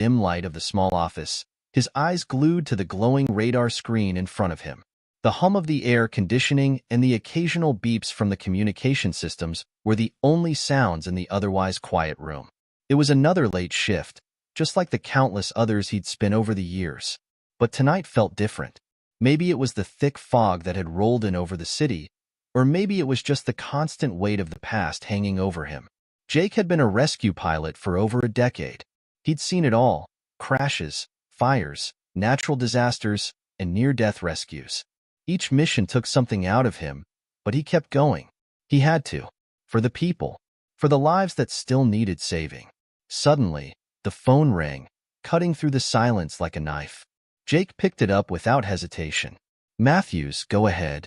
dim light of the small office, his eyes glued to the glowing radar screen in front of him. The hum of the air conditioning and the occasional beeps from the communication systems were the only sounds in the otherwise quiet room. It was another late shift, just like the countless others he'd spent over the years. But tonight felt different. Maybe it was the thick fog that had rolled in over the city, or maybe it was just the constant weight of the past hanging over him. Jake had been a rescue pilot for over a decade. He'd seen it all: crashes, fires, natural disasters, and near-death rescues. Each mission took something out of him, but he kept going. He had to. For the people. For the lives that still needed saving. Suddenly, the phone rang, cutting through the silence like a knife. Jake picked it up without hesitation. "Matthews, go ahead."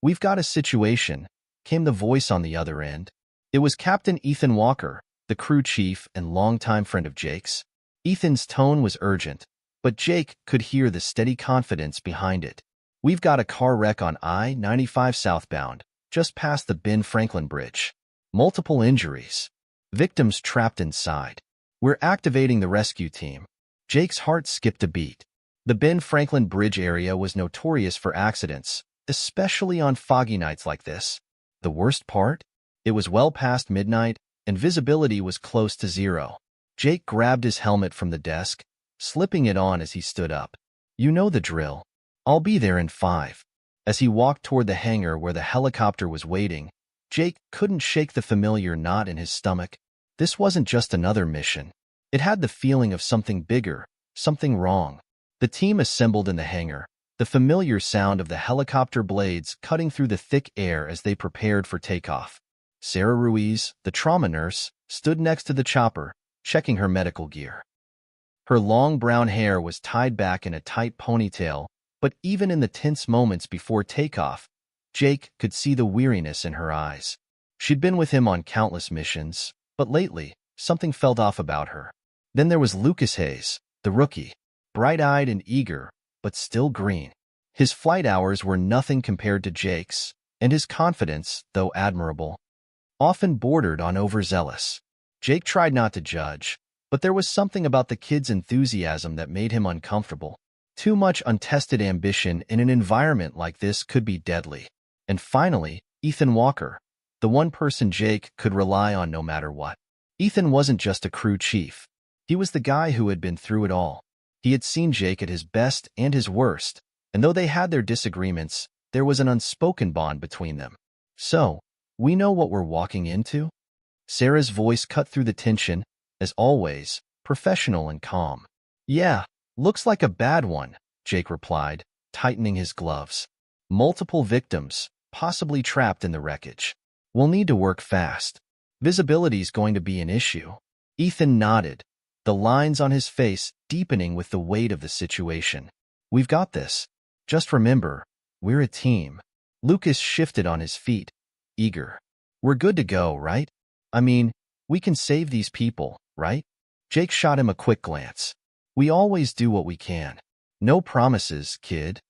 "We've got a situation," came the voice on the other end. It was Captain Ethan Walker, the crew chief and longtime friend of Jake's. Ethan's tone was urgent, but Jake could hear the steady confidence behind it. "We've got a car wreck on I-95 southbound, just past the Ben Franklin Bridge. Multiple injuries. Victims trapped inside. We're activating the rescue team." Jake's heart skipped a beat. The Ben Franklin Bridge area was notorious for accidents, especially on foggy nights like this. The worst part? It was well past midnight, and visibility was close to zero. Jake grabbed his helmet from the desk, slipping it on as he stood up. "You know the drill. I'll be there in 5. As he walked toward the hangar where the helicopter was waiting, Jake couldn't shake the familiar knot in his stomach. This wasn't just another mission. It had the feeling of something bigger, something wrong. The team assembled in the hangar, the familiar sound of the helicopter blades cutting through the thick air as they prepared for takeoff. Sarah Ruiz, the trauma nurse, stood next to the chopper, checking her medical gear. Her long brown hair was tied back in a tight ponytail, but even in the tense moments before takeoff, Jake could see the weariness in her eyes. She'd been with him on countless missions, but lately, something felt off about her. Then there was Lucas Hayes, the rookie, bright-eyed and eager, but still green. His flight hours were nothing compared to Jake's, and his confidence, though admirable, often bordered on overzealous. Jake tried not to judge, but there was something about the kid's enthusiasm that made him uncomfortable. Too much untested ambition in an environment like this could be deadly. And finally, Ethan Walker, the one person Jake could rely on no matter what. Ethan wasn't just a crew chief. He was the guy who had been through it all. He had seen Jake at his best and his worst, and though they had their disagreements, there was an unspoken bond between them. "So, we know what we're walking into?" Sarah's voice cut through the tension, as always, professional and calm. "Yeah, looks like a bad one," Jake replied, tightening his gloves. "Multiple victims, possibly trapped in the wreckage. We'll need to work fast. Visibility's going to be an issue." Ethan nodded, the lines on his face deepening with the weight of the situation. "We've got this. Just remember, we're a team." Lucas shifted on his feet, eager. "We're good to go, right? I mean, we can save these people, right?" Jake shot him a quick glance. "We always do what we can. No promises, kid."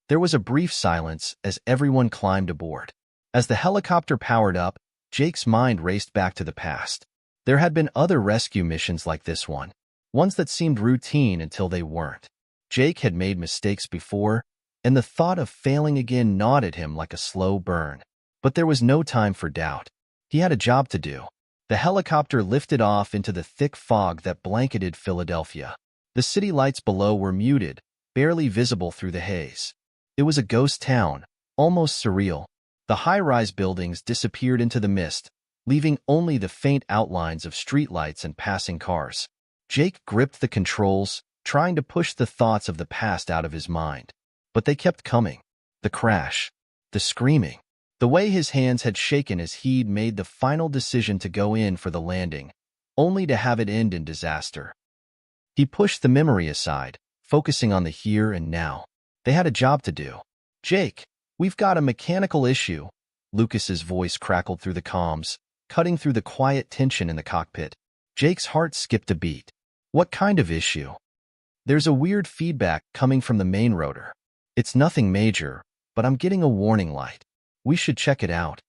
There was a brief silence as everyone climbed aboard. As the helicopter powered up, Jake's mind raced back to the past. There had been other rescue missions like this one, ones that seemed routine until they weren't. Jake had made mistakes before, and the thought of failing again gnawed at him like a slow burn. But there was no time for doubt. He had a job to do. The helicopter lifted off into the thick fog that blanketed Philadelphia. The city lights below were muted, barely visible through the haze. It was a ghost town, almost surreal. The high-rise buildings disappeared into the mist, leaving only the faint outlines of streetlights and passing cars. Jake gripped the controls, trying to push the thoughts of the past out of his mind. But they kept coming. The crash. The screaming. The way his hands had shaken as he'd made the final decision to go in for the landing, only to have it end in disaster. He pushed the memory aside, focusing on the here and now. They had a job to do. "Jake, we've got a mechanical issue." Lucas's voice crackled through the comms, cutting through the quiet tension in the cockpit. Jake's heart skipped a beat. "What kind of issue?" "There's a weird feedback coming from the main rotor. It's nothing major, but I'm getting a warning light. We should check it out."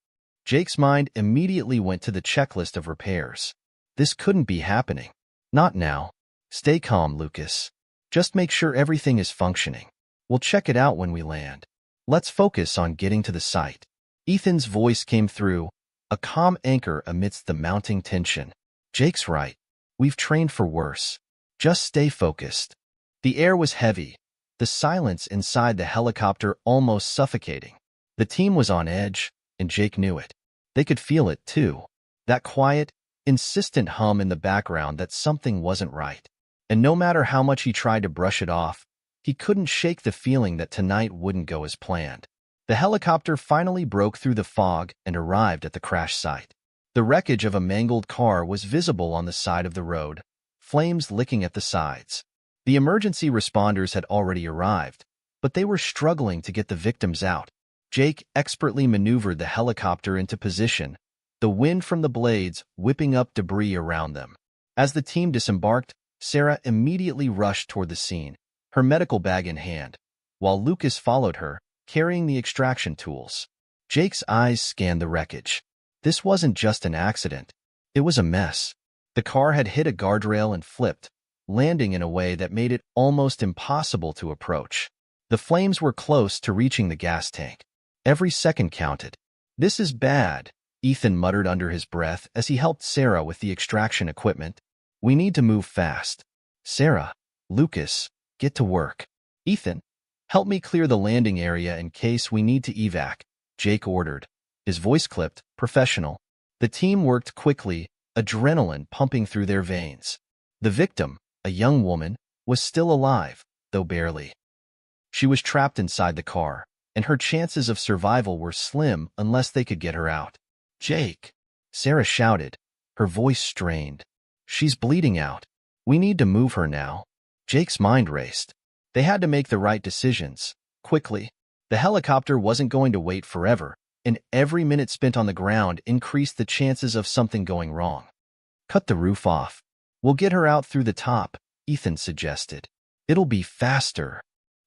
Jake's mind immediately went to the checklist of repairs. This couldn't be happening. Not now. Stay calm, Lucas. Just make sure everything is functioning. We'll check it out when we land. Let's focus on getting to the site. Ethan's voice came through, a calm anchor amidst the mounting tension. Jake's right. We've trained for worse. Just stay focused. The air was heavy, the silence inside the helicopter almost suffocating. The team was on edge, and Jake knew it. They could feel it, too. That quiet, insistent hum in the background that something wasn't right. And no matter how much he tried to brush it off, he couldn't shake the feeling that tonight wouldn't go as planned. The helicopter finally broke through the fog and arrived at the crash site. The wreckage of a mangled car was visible on the side of the road, flames licking at the sides. The emergency responders had already arrived, but they were struggling to get the victims out. Jake expertly maneuvered the helicopter into position, the wind from the blades whipping up debris around them. As the team disembarked, Sarah immediately rushed toward the scene, her medical bag in hand, while Lucas followed her, carrying the extraction tools. Jake's eyes scanned the wreckage. This wasn't just an accident. It was a mess. The car had hit a guardrail and flipped, landing in a way that made it almost impossible to approach. The flames were close to reaching the gas tank. Every second counted. "This is bad," Ethan muttered under his breath as he helped Sarah with the extraction equipment. "We need to move fast. Sarah, Lucas, get to work. Ethan, help me clear the landing area in case we need to evac," Jake ordered. His voice clipped, professional. The team worked quickly, adrenaline pumping through their veins. The victim, a young woman, was still alive, though barely. She was trapped inside the car, and her chances of survival were slim unless they could get her out. "Jake," Sarah shouted, her voice strained. "She's bleeding out. We need to move her now." Jake's mind raced. They had to make the right decisions, quickly. The helicopter wasn't going to wait forever, and every minute spent on the ground increased the chances of something going wrong. "Cut the roof off. We'll get her out through the top," Ethan suggested. "It'll be faster."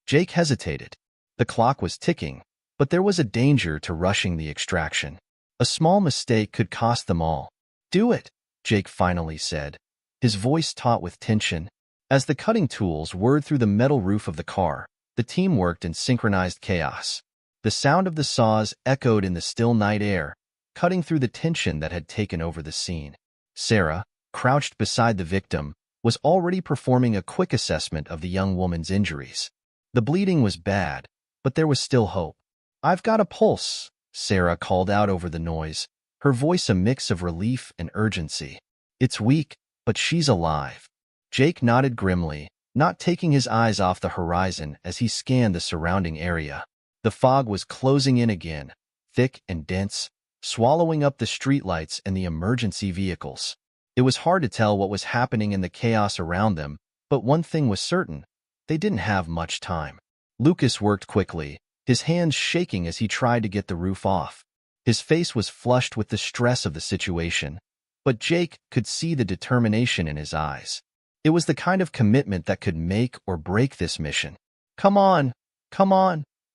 Jake hesitated. The clock was ticking, but there was a danger to rushing the extraction. A small mistake could cost them all. "Do it," Jake finally said, his voice taut with tension. As the cutting tools whirred through the metal roof of the car, the team worked in synchronized chaos. The sound of the saws echoed in the still night air, cutting through the tension that had taken over the scene. Sarah, crouched beside the victim, was already performing a quick assessment of the young woman's injuries. The bleeding was bad, but there was still hope. "I've got a pulse," Sarah called out over the noise, her voice a mix of relief and urgency. "It's weak, but she's alive." Jake nodded grimly, not taking his eyes off the horizon as he scanned the surrounding area. The fog was closing in again, thick and dense, swallowing up the streetlights and the emergency vehicles. It was hard to tell what was happening in the chaos around them, but one thing was certain: they didn't have much time. Lucas worked quickly, his hands shaking as he tried to get the roof off. His face was flushed with the stress of the situation, but Jake could see the determination in his eyes. It was the kind of commitment that could make or break this mission. Come on,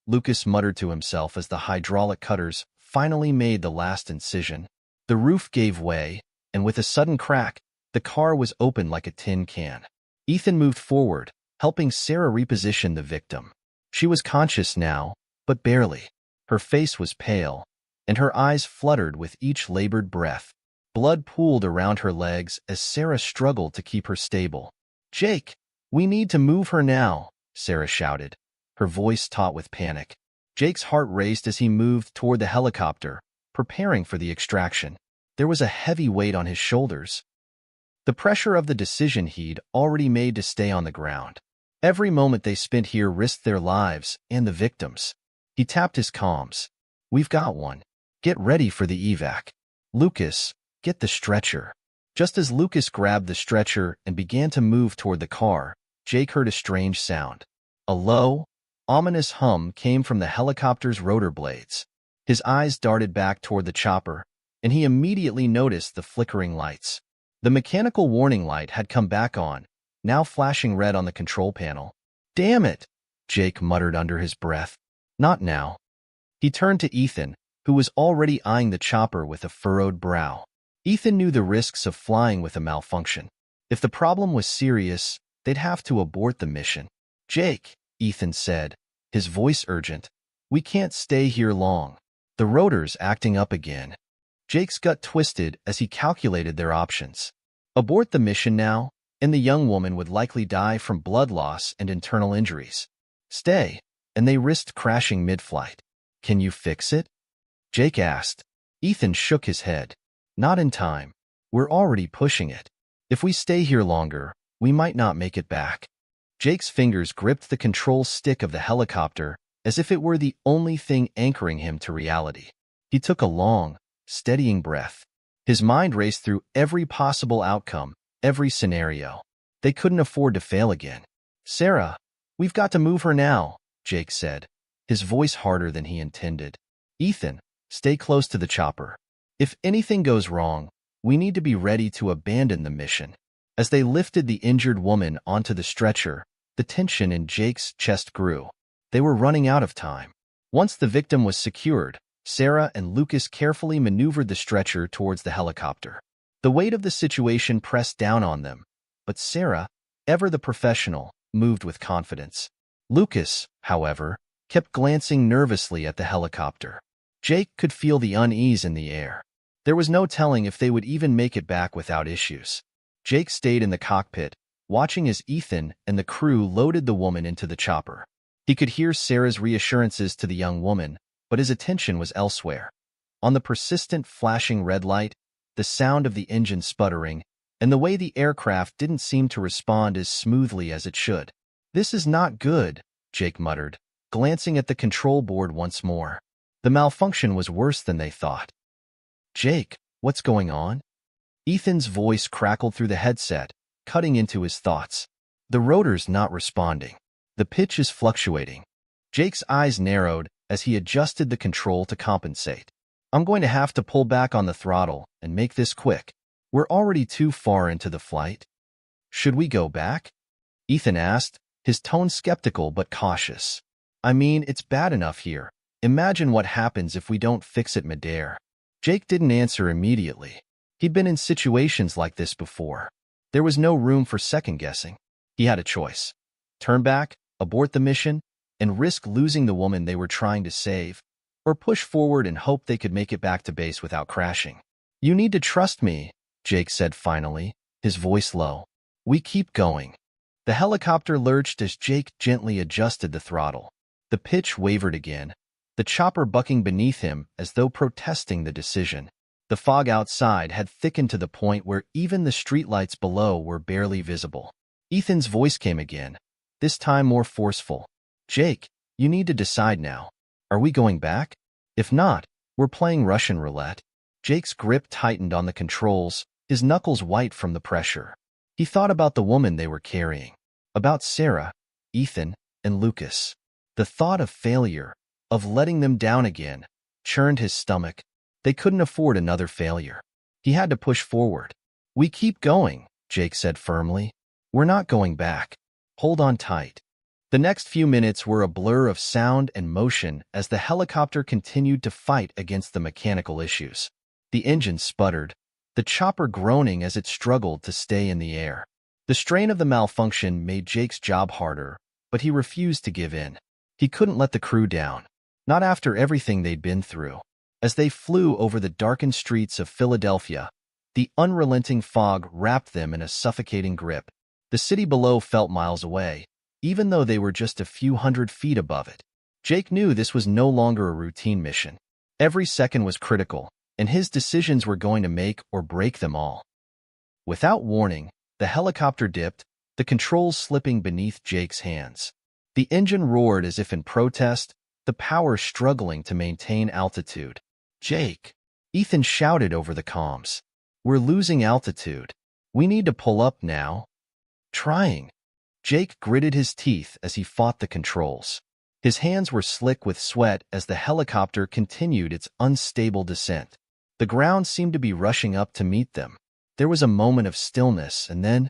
Lucas muttered to himself as the hydraulic cutters finally made the last incision. The roof gave way, and with a sudden crack, the car was opened like a tin can. Ethan moved forward, helping Sarah reposition the victim. She was conscious now, but barely. Her face was pale, and her eyes fluttered with each labored breath. Blood pooled around her legs as Sarah struggled to keep her stable. "Jake, we need to move her now," Sarah shouted, her voice taut with panic. Jake's heart raced as he moved toward the helicopter, preparing for the extraction. There was a heavy weight on his shoulders. The pressure of the decision he'd already made to stay on the ground. Every moment they spent here risked their lives and the victims. He tapped his comms. "We've got one. Get ready for the evac. Lucas, get the stretcher." Just as Lucas grabbed the stretcher and began to move toward the car, Jake heard a strange sound. A low, ominous hum came from the helicopter's rotor blades. His eyes darted back toward the chopper, and he immediately noticed the flickering lights. The mechanical warning light had come back on, now flashing red on the control panel. "Damn it," Jake muttered under his breath. "Not now." He turned to Ethan, who was already eyeing the chopper with a furrowed brow. Ethan knew the risks of flying with a malfunction. If the problem was serious, they'd have to abort the mission. Jake, Ethan said, his voice urgent, we can't stay here long. The rotor's acting up again. Jake's gut twisted as he calculated their options. Abort the mission now, and the young woman would likely die from blood loss and internal injuries. Stay, and they risked crashing mid-flight. Can you fix it? Jake asked. Ethan shook his head. Not in time. We're already pushing it. If we stay here longer, we might not make it back. Jake's fingers gripped the control stick of the helicopter as if it were the only thing anchoring him to reality. He took a long, steadying breath. His mind raced through every possible outcome, every scenario. They couldn't afford to fail again. Sarah, we've got to move her now, Jake said, his voice harder than he intended. Ethan, stay close to the chopper. If anything goes wrong, we need to be ready to abandon the mission. As they lifted the injured woman onto the stretcher, the tension in Jake's chest grew. They were running out of time. Once the victim was secured, Sarah and Lucas carefully maneuvered the stretcher towards the helicopter. The weight of the situation pressed down on them, but Sarah, ever the professional, moved with confidence. Lucas, however, kept glancing nervously at the helicopter. Jake could feel the unease in the air. There was no telling if they would even make it back without issues. Jake stayed in the cockpit, watching as Ethan and the crew loaded the woman into the chopper. He could hear Sarah's reassurances to the young woman, but his attention was elsewhere. On the persistent flashing red light, the sound of the engine sputtering, and the way the aircraft didn't seem to respond as smoothly as it should. This is not good, Jake muttered, glancing at the control board once more. The malfunction was worse than they thought. Jake, what's going on? Ethan's voice crackled through the headset, cutting into his thoughts. The rotor's not responding. The pitch is fluctuating. Jake's eyes narrowed as he adjusted the control to compensate. I'm going to have to pull back on the throttle and make this quick. We're already too far into the flight. Should we go back? Ethan asked, his tone skeptical but cautious. I mean, it's bad enough here. Imagine what happens if we don't fix it midair. Jake didn't answer immediately. He'd been in situations like this before. There was no room for second-guessing. He had a choice. Turn back, abort the mission, and risk losing the woman they were trying to save, or push forward and hope they could make it back to base without crashing. You need to trust me, Jake said finally, his voice low. We keep going. The helicopter lurched as Jake gently adjusted the throttle. The pitch wavered again, the chopper bucking beneath him as though protesting the decision. The fog outside had thickened to the point where even the streetlights below were barely visible. Ethan's voice came again, this time more forceful. Jake, you need to decide now. Are we going back? If not, we're playing Russian roulette. Jake's grip tightened on the controls, his knuckles white from the pressure. He thought about the woman they were carrying, about Sarah, Ethan, and Lucas. The thought of failure, of letting them down again, churned his stomach. They couldn't afford another failure. He had to push forward. We keep going, Jake said firmly. We're not going back. Hold on tight. The next few minutes were a blur of sound and motion as the helicopter continued to fight against the mechanical issues. The engine sputtered, the chopper groaning as it struggled to stay in the air. The strain of the malfunction made Jake's job harder, but he refused to give in. He couldn't let the crew down, not after everything they'd been through. As they flew over the darkened streets of Philadelphia, the unrelenting fog wrapped them in a suffocating grip. The city below felt miles away, even though they were just a few hundred feet above it. Jake knew this was no longer a routine mission. Every second was critical, and his decisions were going to make or break them all. Without warning, the helicopter dipped, the controls slipping beneath Jake's hands. The engine roared as if in protest, the power struggling to maintain altitude. Jake, Ethan shouted over the comms. We're losing altitude. We need to pull up now. Trying. Jake gritted his teeth as he fought the controls. His hands were slick with sweat as the helicopter continued its unstable descent. The ground seemed to be rushing up to meet them. There was a moment of stillness, and then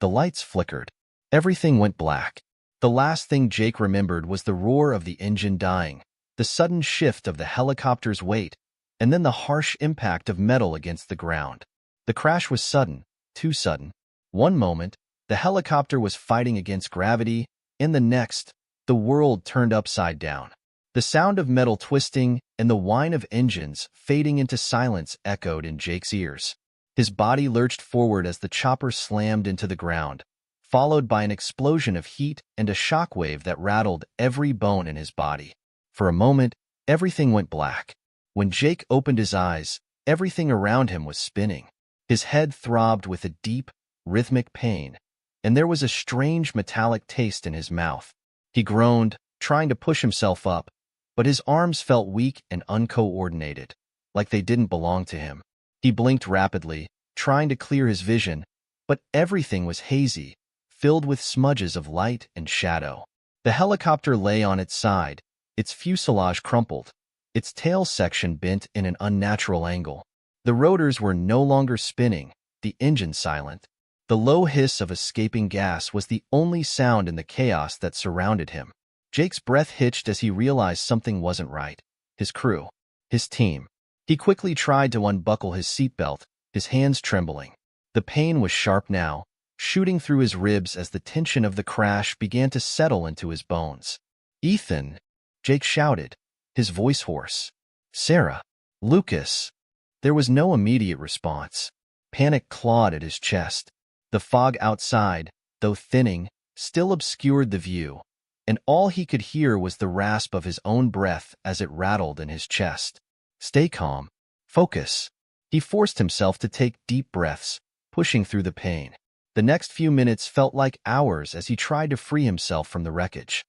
the lights flickered. Everything went black. The last thing Jake remembered was the roar of the engine dying, the sudden shift of the helicopter's weight, and then the harsh impact of metal against the ground. The crash was sudden, too sudden. One moment, the helicopter was fighting against gravity. In the next, the world turned upside down. The sound of metal twisting and the whine of engines fading into silence echoed in Jake's ears. His body lurched forward as the chopper slammed into the ground, followed by an explosion of heat and a shockwave that rattled every bone in his body. For a moment, everything went black. When Jake opened his eyes, everything around him was spinning. His head throbbed with a deep, rhythmic pain, and there was a strange metallic taste in his mouth. He groaned, trying to push himself up, but his arms felt weak and uncoordinated, like they didn't belong to him. He blinked rapidly, trying to clear his vision, but everything was hazy, filled with smudges of light and shadow. The helicopter lay on its side, its fuselage crumpled, its tail section bent in an unnatural angle. The rotors were no longer spinning, the engine silent. The low hiss of escaping gas was the only sound in the chaos that surrounded him. Jake's breath hitched as he realized something wasn't right. His crew. His team. He quickly tried to unbuckle his seatbelt, his hands trembling. The pain was sharp now, shooting through his ribs as the tension of the crash began to settle into his bones. "Ethan!" Jake shouted, his voice hoarse. "Sarah! Lucas!" There was no immediate response. Panic clawed at his chest. The fog outside, though thinning, still obscured the view, and all he could hear was the rasp of his own breath as it rattled in his chest. Stay calm. Focus. He forced himself to take deep breaths, pushing through the pain. The next few minutes felt like hours as he tried to free himself from the wreckage.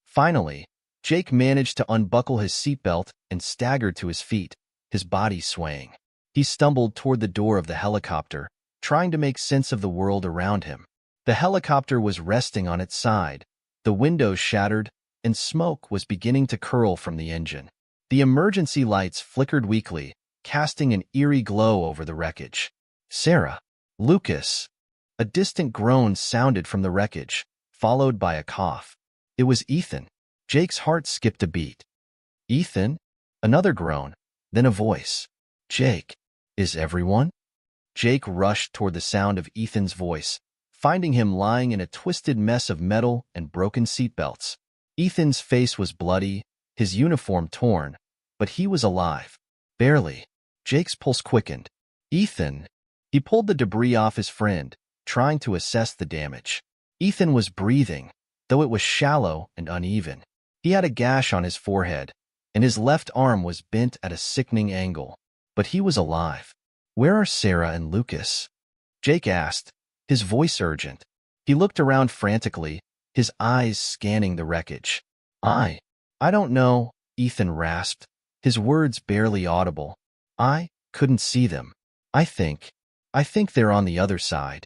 Finally, Jake managed to unbuckle his seatbelt and staggered to his feet, his body swaying. He stumbled toward the door of the helicopter, trying to make sense of the world around him. The helicopter was resting on its side, the windows shattered, and smoke was beginning to curl from the engine. The emergency lights flickered weakly, casting an eerie glow over the wreckage. "Sarah! Lucas!" A distant groan sounded from the wreckage, followed by a cough. It was Ethan. Jake's heart skipped a beat. "Ethan?" Another groan, then a voice. "Jake, is everyone?" Jake rushed toward the sound of Ethan's voice, finding him lying in a twisted mess of metal and broken seatbelts. Ethan's face was bloody, his uniform torn, but he was alive. Barely. Jake's pulse quickened. "Ethan!" He pulled the debris off his friend, trying to assess the damage. Ethan was breathing, though it was shallow and uneven. He had a gash on his forehead, and his left arm was bent at a sickening angle. But he was alive. "Where are Sarah and Lucas?" Jake asked, his voice urgent. He looked around frantically, his eyes scanning the wreckage. I don't know," Ethan rasped, his words barely audible. "I couldn't see them. I think they're on the other side."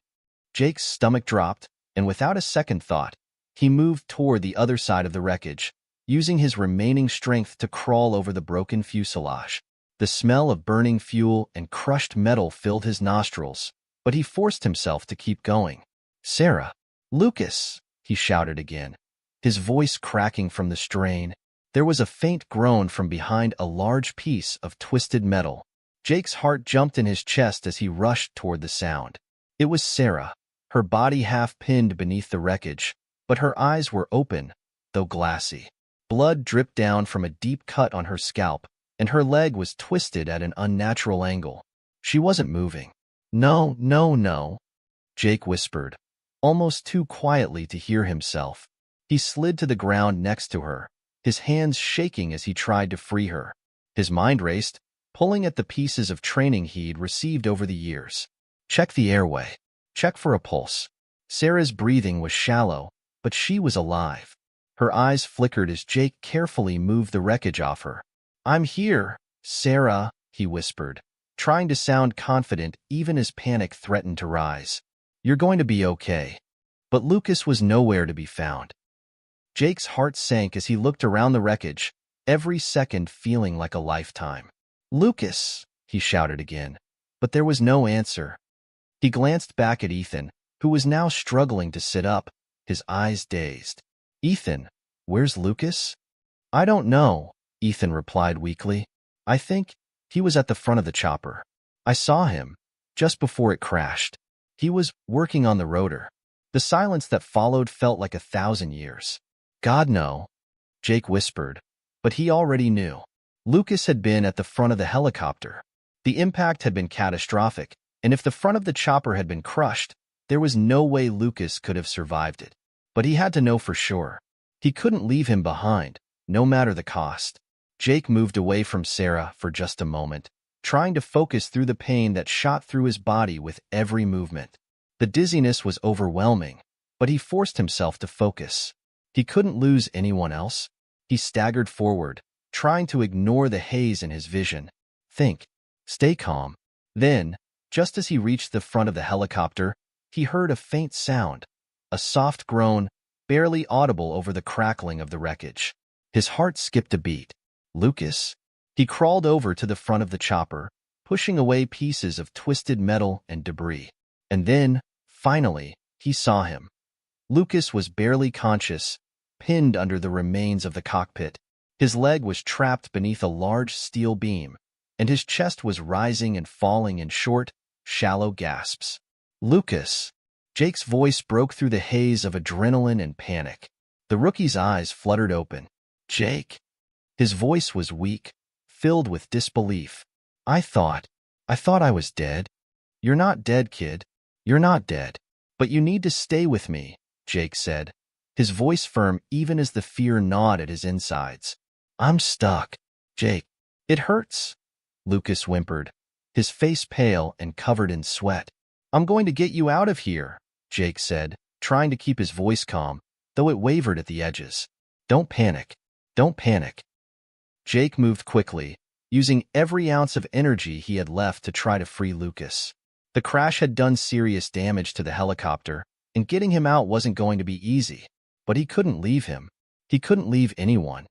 Jake's stomach dropped, and without a second thought, he moved toward the other side of the wreckage, using his remaining strength to crawl over the broken fuselage. The smell of burning fuel and crushed metal filled his nostrils, but he forced himself to keep going. "Sarah! Lucas!" he shouted again, his voice cracking from the strain. There was a faint groan from behind a large piece of twisted metal. Jake's heart jumped in his chest as he rushed toward the sound. It was Sarah, her body half pinned beneath the wreckage, but her eyes were open, though glassy. Blood dripped down from a deep cut on her scalp, and her leg was twisted at an unnatural angle. She wasn't moving. "No, no, no," Jake whispered, almost too quietly to hear himself. He slid to the ground next to her, his hands shaking as he tried to free her. His mind raced, pulling at the pieces of training he'd received over the years. Check the airway. Check for a pulse. Sarah's breathing was shallow, but she was alive. Her eyes flickered as Jake carefully moved the wreckage off her. "I'm here, Sarah," he whispered, trying to sound confident even as panic threatened to rise. "You're going to be okay." But Lucas was nowhere to be found. Jake's heart sank as he looked around the wreckage, every second feeling like a lifetime. "Lucas!" he shouted again, but there was no answer. He glanced back at Ethan, who was now struggling to sit up, his eyes dazed. "Ethan, where's Lucas?" "I don't know," Ethan replied weakly. "I think he was at the front of the chopper. I saw him just before it crashed." He was working on the rotor. The silence that followed felt like 1,000 years. God, no, Jake whispered, but he already knew. Lucas had been at the front of the helicopter. The impact had been catastrophic, and if the front of the chopper had been crushed, there was no way Lucas could have survived it. But he had to know for sure. He couldn't leave him behind, no matter the cost. Jake moved away from Sarah for just a moment, trying to focus through the pain that shot through his body with every movement. The dizziness was overwhelming, but he forced himself to focus. He couldn't lose anyone else. He staggered forward, trying to ignore the haze in his vision. Think. Stay calm. Then, just as he reached the front of the helicopter, he heard a faint sound, a soft groan, barely audible over the crackling of the wreckage. His heart skipped a beat. Lucas? He crawled over to the front of the chopper, pushing away pieces of twisted metal and debris. And then, finally, he saw him. Lucas was barely conscious, pinned under the remains of the cockpit. His leg was trapped beneath a large steel beam, and his chest was rising and falling in short, shallow gasps. Lucas! Jake's voice broke through the haze of adrenaline and panic. The rookie's eyes fluttered open. Jake? His voice was weak, filled with disbelief. I thought I was dead. You're not dead, kid. You're not dead. But you need to stay with me, Jake said, his voice firm even as the fear gnawed at his insides. I'm stuck, Jake. It hurts, Lucas whimpered, his face pale and covered in sweat. I'm going to get you out of here, Jake said, trying to keep his voice calm, though it wavered at the edges. Don't panic. Don't panic. Jake moved quickly, using every ounce of energy he had left to try to free Lucas. The crash had done serious damage to the helicopter, and getting him out wasn't going to be easy. But he couldn't leave him. He couldn't leave anyone.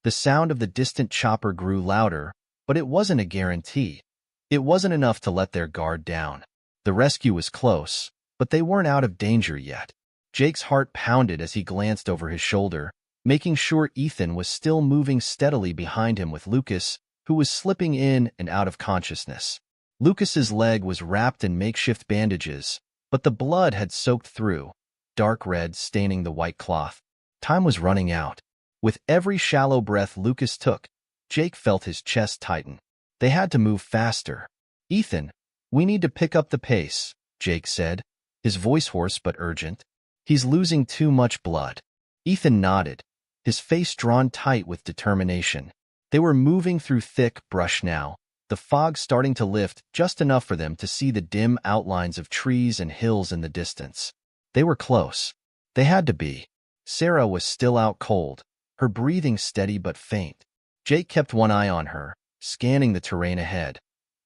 The sound of the distant chopper grew louder, but it wasn't a guarantee. It wasn't enough to let their guard down. The rescue was close, but they weren't out of danger yet. Jake's heart pounded as he glanced over his shoulder, making sure Ethan was still moving steadily behind him with Lucas, who was slipping in and out of consciousness. Lucas's leg was wrapped in makeshift bandages, but the blood had soaked through, dark red staining the white cloth. Time was running out. With every shallow breath Lucas took, Jake felt his chest tighten. They had to move faster. Ethan, we need to pick up the pace, Jake said, his voice hoarse but urgent. He's losing too much blood. Ethan nodded, his face drawn tight with determination. They were moving through thick brush now, the fog starting to lift just enough for them to see the dim outlines of trees and hills in the distance. They were close. They had to be. Sarah was still out cold, her breathing steady but faint. Jake kept one eye on her, scanning the terrain ahead,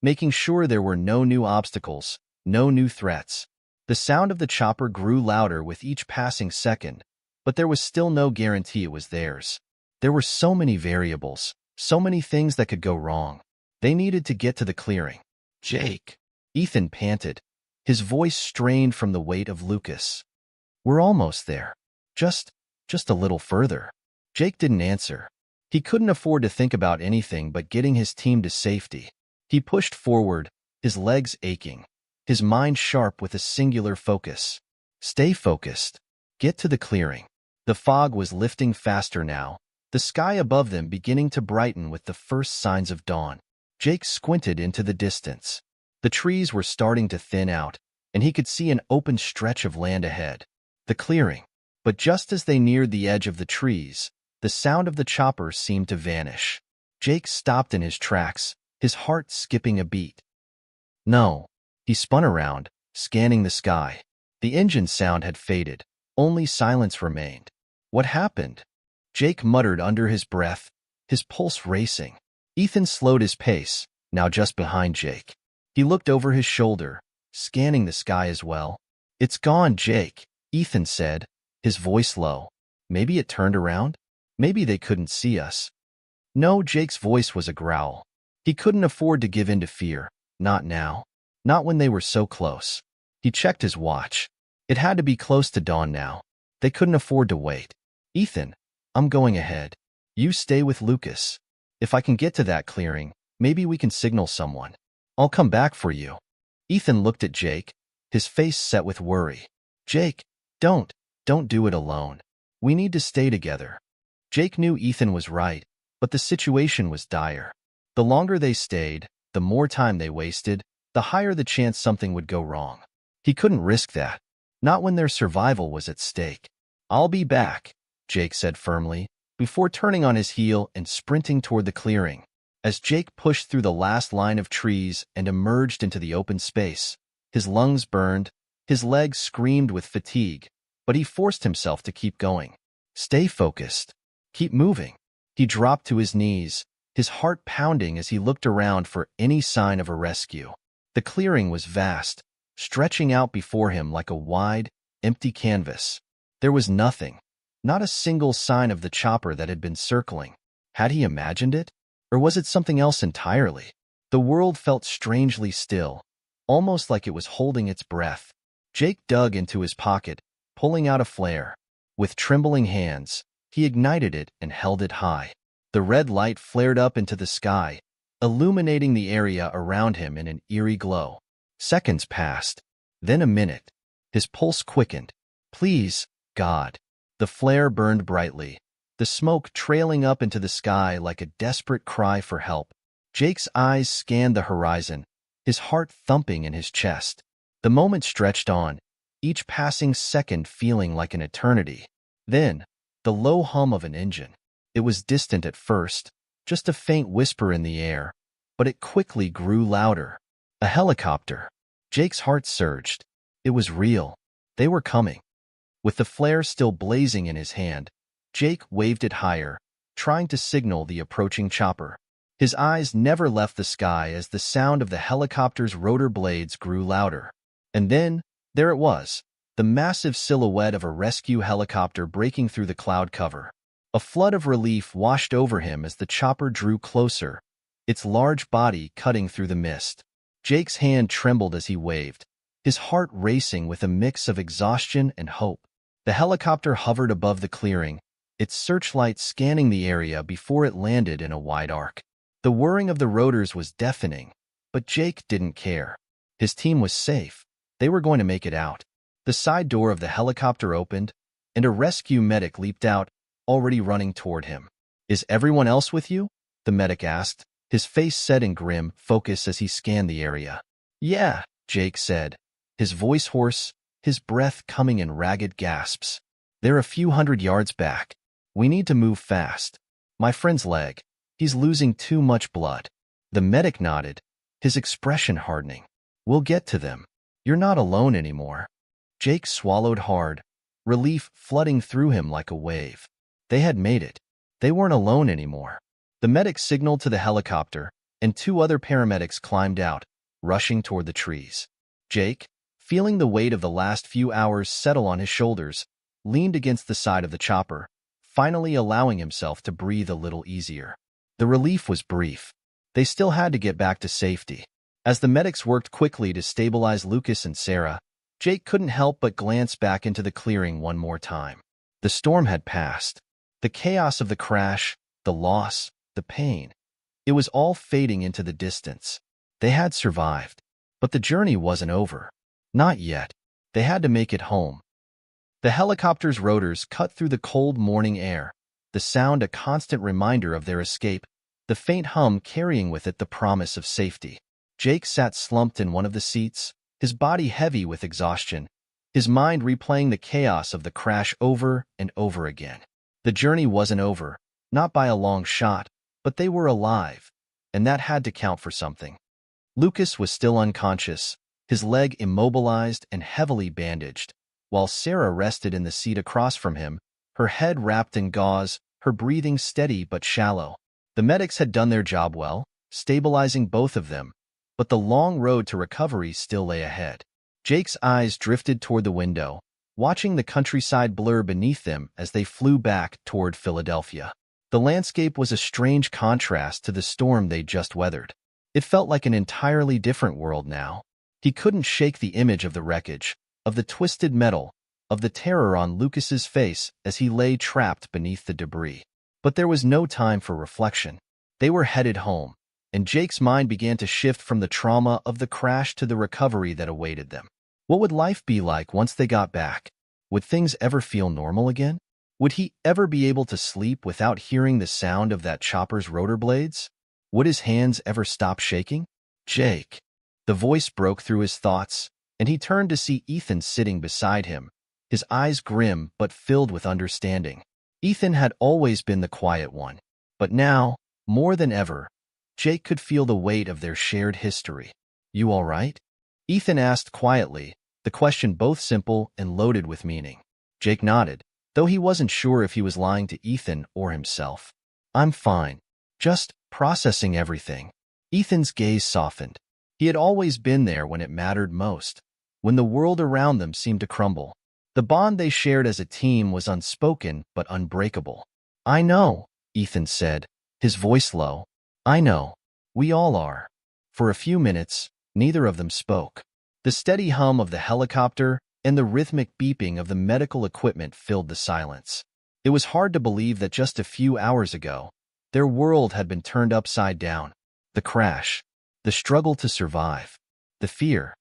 making sure there were no new obstacles, no new threats. The sound of the chopper grew louder with each passing second, but there was still no guarantee it was theirs. There were so many variables, so many things that could go wrong. They needed to get to the clearing. Jake, Ethan panted, his voice strained from the weight of Lucas. We're almost there. Just a little further. Jake didn't answer. He couldn't afford to think about anything but getting his team to safety. He pushed forward, his legs aching, his mind sharp with a singular focus. Stay focused. Get to the clearing. The fog was lifting faster now, the sky above them beginning to brighten with the first signs of dawn. Jake squinted into the distance. The trees were starting to thin out, and he could see an open stretch of land ahead. The clearing. But just as they neared the edge of the trees, the sound of the chopper seemed to vanish. Jake stopped in his tracks, his heart skipping a beat. No. He spun around, scanning the sky. The engine sound had faded. Only silence remained. What happened? Jake muttered under his breath, his pulse racing. Ethan slowed his pace, now just behind Jake. He looked over his shoulder, scanning the sky as well. It's gone, Jake, Ethan said, his voice low. Maybe it turned around? Maybe they couldn't see us. No, Jake's voice was a growl. He couldn't afford to give in to fear. Not now. Not when they were so close. He checked his watch. It had to be close to dawn now. They couldn't afford to wait. Ethan, I'm going ahead. You stay with Lucas. If I can get to that clearing, maybe we can signal someone. I'll come back for you. Ethan looked at Jake, his face set with worry. Jake, don't do it alone. We need to stay together. Jake knew Ethan was right, but the situation was dire. The longer they stayed, the more time they wasted, the higher the chance something would go wrong. He couldn't risk that, not when their survival was at stake. I'll be back, Jake said firmly, before turning on his heel and sprinting toward the clearing. As Jake pushed through the last line of trees and emerged into the open space, his lungs burned, his legs screamed with fatigue, but he forced himself to keep going. Stay focused. Keep moving. He dropped to his knees, his heart pounding as he looked around for any sign of a rescue. The clearing was vast, stretching out before him like a wide, empty canvas. There was nothing, not a single sign of the chopper that had been circling. Had he imagined it? Or was it something else entirely? The world felt strangely still, almost like it was holding its breath. Jake dug into his pocket, pulling out a flare. With trembling hands, he ignited it and held it high. The red light flared up into the sky, illuminating the area around him in an eerie glow. Seconds passed, then a minute. His pulse quickened. Please, God. The flare burned brightly, the smoke trailing up into the sky like a desperate cry for help. Jake's eyes scanned the horizon, his heart thumping in his chest. The moment stretched on, each passing second feeling like an eternity. Then, the low hum of an engine. It was distant at first, just a faint whisper in the air, but it quickly grew louder. A helicopter. Jake's heart surged. It was real. They were coming. With the flare still blazing in his hand, Jake waved it higher, trying to signal the approaching chopper. His eyes never left the sky as the sound of the helicopter's rotor blades grew louder. And then, there it was, the massive silhouette of a rescue helicopter breaking through the cloud cover. A flood of relief washed over him as the chopper drew closer, its large body cutting through the mist. Jake's hand trembled as he waved, his heart racing with a mix of exhaustion and hope. The helicopter hovered above the clearing, its searchlight scanning the area before it landed in a wide arc. The whirring of the rotors was deafening, but Jake didn't care. His team was safe. They were going to make it out. The side door of the helicopter opened, and a rescue medic leaped out, already running toward him. Is everyone else with you? The medic asked, his face set in grim focus as he scanned the area. Yeah, Jake said, his voice hoarse, his breath coming in ragged gasps. They're a few hundred yards back. We need to move fast. My friend's leg. He's losing too much blood. The medic nodded, his expression hardening. We'll get to them. You're not alone anymore. Jake swallowed hard, relief flooding through him like a wave. They had made it. They weren't alone anymore. The medic signaled to the helicopter, and two other paramedics climbed out, rushing toward the trees. Jake, feeling the weight of the last few hours settle on his shoulders, leaned against the side of the chopper, finally allowing himself to breathe a little easier. The relief was brief. They still had to get back to safety. As the medics worked quickly to stabilize Lucas and Sarah, Jake couldn't help but glance back into the clearing one more time. The storm had passed. The chaos of the crash, the loss, the pain. It was all fading into the distance. They had survived. But the journey wasn't over. Not yet. They had to make it home. The helicopter's rotors cut through the cold morning air, the sound a constant reminder of their escape, the faint hum carrying with it the promise of safety. Jake sat slumped in one of the seats, his body heavy with exhaustion, his mind replaying the chaos of the crash over and over again. The journey wasn't over, not by a long shot, but they were alive, and that had to count for something. Lucas was still unconscious, his leg immobilized and heavily bandaged, while Sarah rested in the seat across from him, her head wrapped in gauze, her breathing steady but shallow. The medics had done their job well, stabilizing both of them, but the long road to recovery still lay ahead. Jake's eyes drifted toward the window, watching the countryside blur beneath them as they flew back toward Philadelphia. The landscape was a strange contrast to the storm they'd just weathered. It felt like an entirely different world now. He couldn't shake the image of the wreckage, of the twisted metal, of the terror on Lucas's face as he lay trapped beneath the debris. But there was no time for reflection. They were headed home, and Jake's mind began to shift from the trauma of the crash to the recovery that awaited them. What would life be like once they got back? Would things ever feel normal again? Would he ever be able to sleep without hearing the sound of that chopper's rotor blades? Would his hands ever stop shaking? Jake. The voice broke through his thoughts, and he turned to see Ethan sitting beside him, his eyes grim but filled with understanding. Ethan had always been the quiet one, but now, more than ever, Jake could feel the weight of their shared history. You all right? Ethan asked quietly, the question both simple and loaded with meaning. Jake nodded, though he wasn't sure if he was lying to Ethan or himself. I'm fine. Just processing everything. Ethan's gaze softened. He had always been there when it mattered most, when the world around them seemed to crumble. The bond they shared as a team was unspoken but unbreakable. I know, Ethan said, his voice low. I know. We all are. For a few minutes, neither of them spoke. The steady hum of the helicopter and the rhythmic beeping of the medical equipment filled the silence. It was hard to believe that just a few hours ago, their world had been turned upside down. The crash, the struggle to survive, the fear.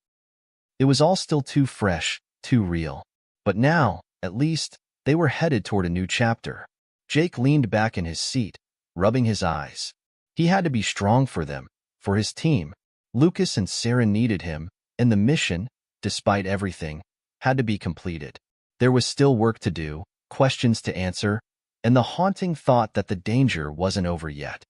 It was all still too fresh, too real. But now, at least, they were headed toward a new chapter. Jake leaned back in his seat, rubbing his eyes. He had to be strong for them, for his team. Lucas and Sarah needed him, and the mission, despite everything, had to be completed. There was still work to do, questions to answer, and the haunting thought that the danger wasn't over yet.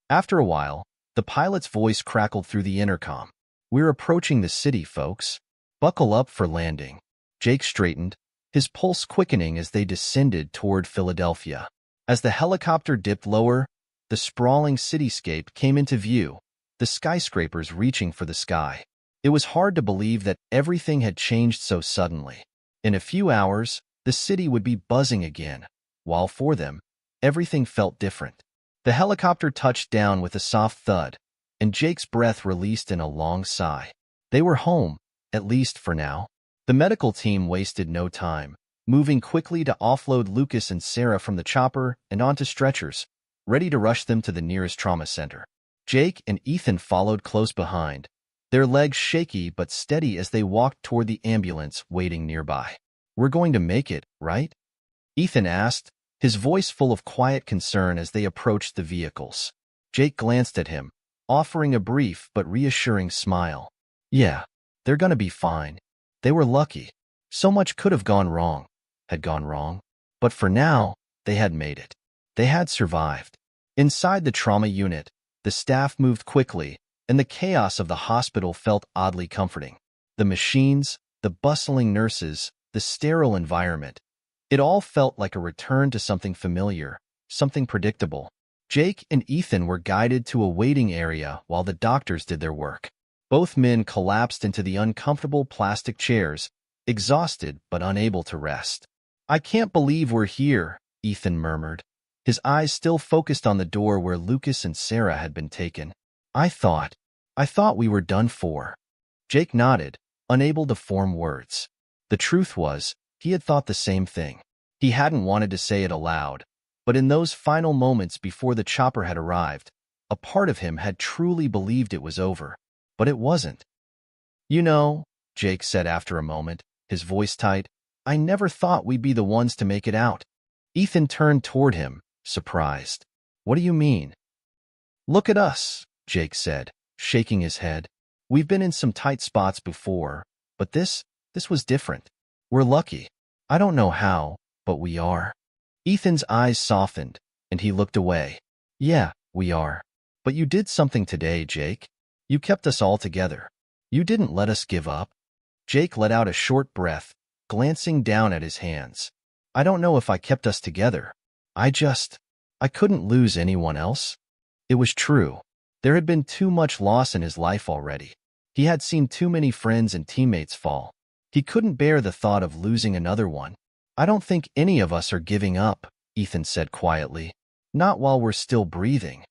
After a while, the pilot's voice crackled through the intercom. We're approaching the city, folks. Buckle up for landing. Jake straightened, his pulse quickening as they descended toward Philadelphia. As the helicopter dipped lower, the sprawling cityscape came into view, the skyscrapers reaching for the sky. It was hard to believe that everything had changed so suddenly. In a few hours, the city would be buzzing again, while for them, everything felt different. The helicopter touched down with a soft thud, and Jake's breath released in a long sigh. They were home, at least for now. The medical team wasted no time, moving quickly to offload Lucas and Sarah from the chopper and onto stretchers, ready to rush them to the nearest trauma center. Jake and Ethan followed close behind, their legs shaky but steady as they walked toward the ambulance waiting nearby. We're going to make it, right? Ethan asked, his voice full of quiet concern as they approached the vehicles. Jake glanced at him, offering a brief but reassuring smile. Yeah, they're gonna be fine. They were lucky. So much could have gone wrong, had gone wrong. But for now, they had made it. They had survived. Inside the trauma unit, the staff moved quickly, and the chaos of the hospital felt oddly comforting. The machines, the bustling nurses, the sterile environment. It all felt like a return to something familiar, something predictable. Jake and Ethan were guided to a waiting area while the doctors did their work. Both men collapsed into the uncomfortable plastic chairs, exhausted but unable to rest. I can't believe we're here, Ethan murmured, his eyes still focused on the door where Lucas and Sarah had been taken. I thought we were done for. Jake nodded, unable to form words. The truth was, he had thought the same thing. He hadn't wanted to say it aloud, but in those final moments before the chopper had arrived, a part of him had truly believed it was over. But it wasn't. You know, Jake said after a moment, his voice tight, I never thought we'd be the ones to make it out. Ethan turned toward him, surprised. What do you mean? Look at us, Jake said, shaking his head. We've been in some tight spots before, but this was different. We're lucky. I don't know how, but we are. Ethan's eyes softened, and he looked away. Yeah, we are. But you did something today, Jake. You kept us all together. You didn't let us give up. Jake let out a short breath, glancing down at his hands. I don't know if I kept us together. I couldn't lose anyone else. It was true. There had been too much loss in his life already. He had seen too many friends and teammates fall. He couldn't bear the thought of losing another one. I don't think any of us are giving up, Ethan said quietly. Not while we're still breathing.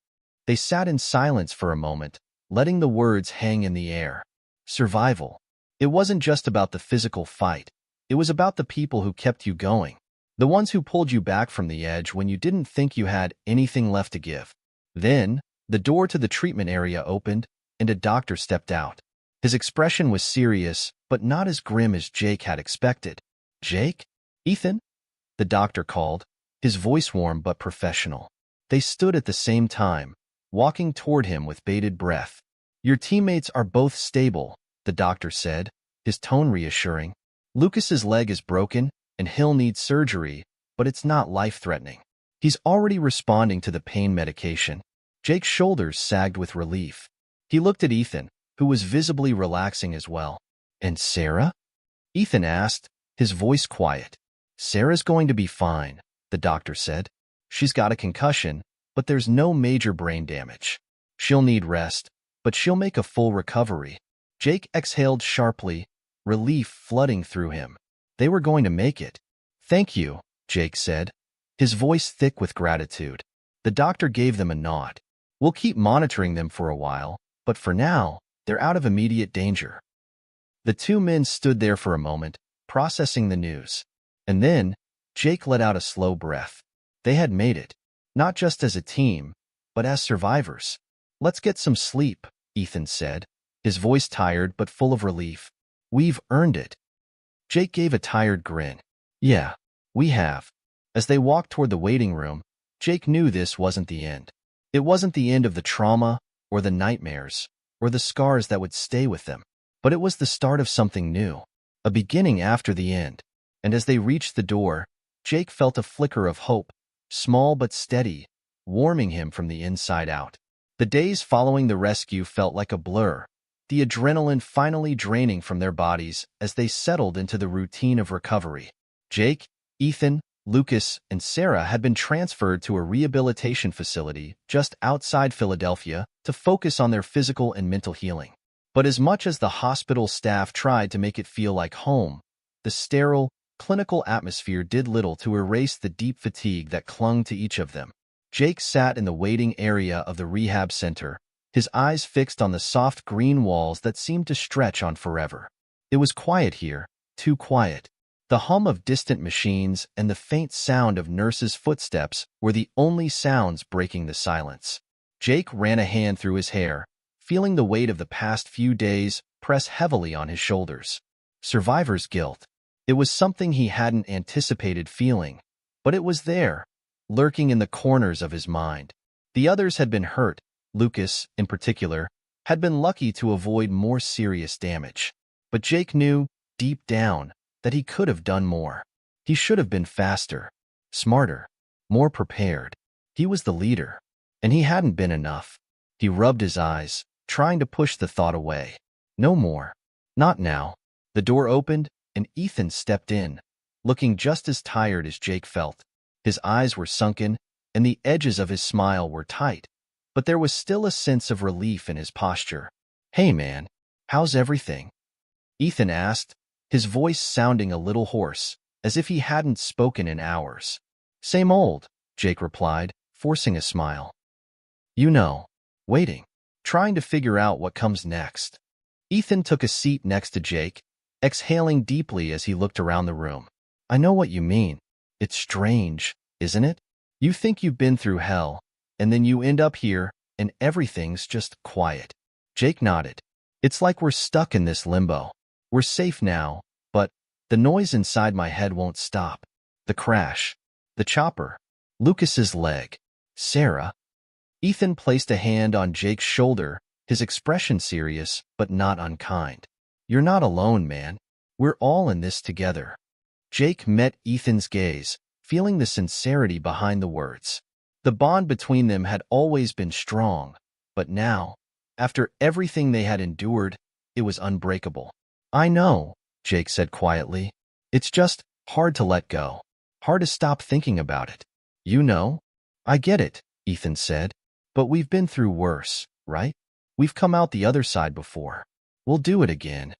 They sat in silence for a moment, letting the words hang in the air. Survival. It wasn't just about the physical fight. It was about the people who kept you going. The ones who pulled you back from the edge when you didn't think you had anything left to give. Then, the door to the treatment area opened, and a doctor stepped out. His expression was serious, but not as grim as Jake had expected. "Jake? Ethan?" the doctor called, his voice warm but professional. They stood at the same time, walking toward him with bated breath. "Your teammates are both stable," the doctor said, his tone reassuring. "Lucas's leg is broken, and he'll need surgery, but it's not life-threatening. He's already responding to the pain medication." Jake's shoulders sagged with relief. He looked at Ethan, who was visibly relaxing as well. "And Sarah?" Ethan asked, his voice quiet. "Sarah's going to be fine," the doctor said. "She's got a concussion, but there's no major brain damage. She'll need rest, but she'll make a full recovery." Jake exhaled sharply, relief flooding through him. They were going to make it. "Thank you," Jake said, his voice thick with gratitude. The doctor gave them a nod. "We'll keep monitoring them for a while, but for now, they're out of immediate danger." The two men stood there for a moment, processing the news. And then, Jake let out a slow breath. They had made it, not just as a team, but as survivors. "Let's get some sleep," Ethan said, his voice tired but full of relief. "We've earned it." Jake gave a tired grin. "Yeah, we have." As they walked toward the waiting room, Jake knew this wasn't the end. It wasn't the end of the trauma, or the nightmares, or the scars that would stay with them. But it was the start of something new, a beginning after the end. And as they reached the door, Jake felt a flicker of hope, small but steady, warming him from the inside out. The days following the rescue felt like a blur, the adrenaline finally draining from their bodies as they settled into the routine of recovery. Jake, Ethan, Lucas, and Sarah had been transferred to a rehabilitation facility just outside Philadelphia to focus on their physical and mental healing. But as much as the hospital staff tried to make it feel like home, the sterile, clinical atmosphere did little to erase the deep fatigue that clung to each of them. Jake sat in the waiting area of the rehab center, his eyes fixed on the soft green walls that seemed to stretch on forever. It was quiet here, too quiet. The hum of distant machines and the faint sound of nurses' footsteps were the only sounds breaking the silence. Jake ran a hand through his hair, feeling the weight of the past few days press heavily on his shoulders. Survivor's guilt. It was something he hadn't anticipated feeling, but it was there, lurking in the corners of his mind. The others had been hurt. Lucas, in particular, had been lucky to avoid more serious damage. But Jake knew, deep down, that he could have done more. He should have been faster, smarter, more prepared. He was the leader, and he hadn't been enough. He rubbed his eyes, trying to push the thought away. No more. Not now. The door opened, and Ethan stepped in, looking just as tired as Jake felt. His eyes were sunken, and the edges of his smile were tight, but there was still a sense of relief in his posture. "Hey man, how's everything?" Ethan asked, his voice sounding a little hoarse, as if he hadn't spoken in hours. "Same old," Jake replied, forcing a smile. "You know, waiting, trying to figure out what comes next." Ethan took a seat next to Jake, exhaling deeply as he looked around the room. "I know what you mean. It's strange, isn't it? You think you've been through hell, and then you end up here, and everything's just quiet." Jake nodded. "It's like we're stuck in this limbo. We're safe now, but the noise inside my head won't stop. The crash, the chopper, Lucas's leg, Sarah." Ethan placed a hand on Jake's shoulder, his expression serious but not unkind. "You're not alone, man. We're all in this together." Jake met Ethan's gaze, feeling the sincerity behind the words. The bond between them had always been strong, but now, after everything they had endured, it was unbreakable. "I know," Jake said quietly. "It's just hard to let go. Hard to stop thinking about it." "You know? I get it," Ethan said. "But we've been through worse, right? We've come out the other side before. We'll do it again."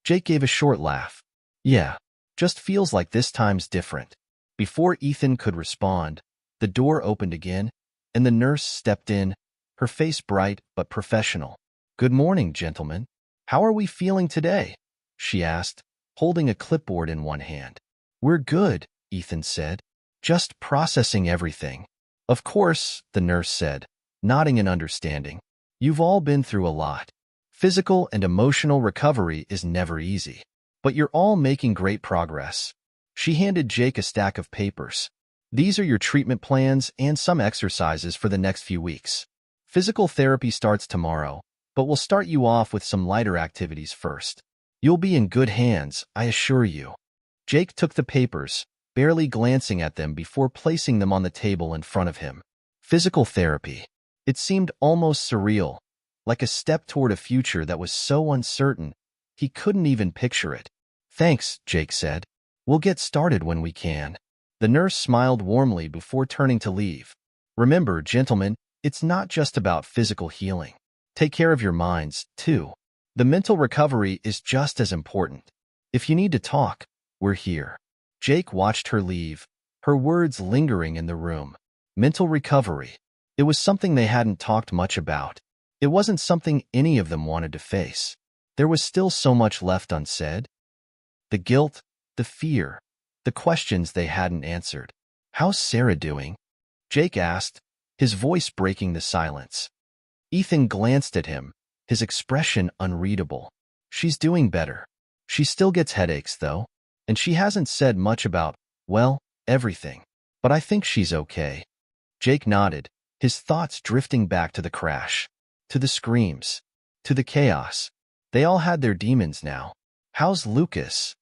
Jake gave a short laugh. "Yeah, just feels like this time's different." Before Ethan could respond, the door opened again, and the nurse stepped in, her face bright but professional. "Good morning, gentlemen. How are we feeling today?" she asked, holding a clipboard in one hand. "We're good," Ethan said. "Just processing everything." "Of course," the nurse said, nodding in understanding. "You've all been through a lot. Physical and emotional recovery is never easy. But you're all making great progress. She handed Jake a stack of papers. These are your treatment plans and some exercises for the next few weeks. Physical therapy starts tomorrow, but we'll start you off with some lighter activities first. You'll be in good hands, I assure you. Jake took the papers, barely glancing at them before placing them on the table in front of him. Physical therapy. It seemed almost surreal, like a step toward a future that was so uncertain, he couldn't even picture it. Thanks, Jake said. We'll get started when we can. The nurse smiled warmly before turning to leave. Remember, gentlemen, it's not just about physical healing. Take care of your minds, too. The mental recovery is just as important. If you need to talk, we're here. Jake watched her leave, her words lingering in the room. Mental recovery. It was something they hadn't talked much about. It wasn't something any of them wanted to face. There was still so much left unsaid. The guilt, the fear, the questions they hadn't answered. How's Sarah doing? Jake asked, his voice breaking the silence. Ethan glanced at him, his expression unreadable. She's doing better. She still gets headaches, though, and she hasn't said much about, well, everything. But I think she's okay. Jake nodded, his thoughts drifting back to the crash, to the screams, to the chaos. They all had their demons now. How's Lucas?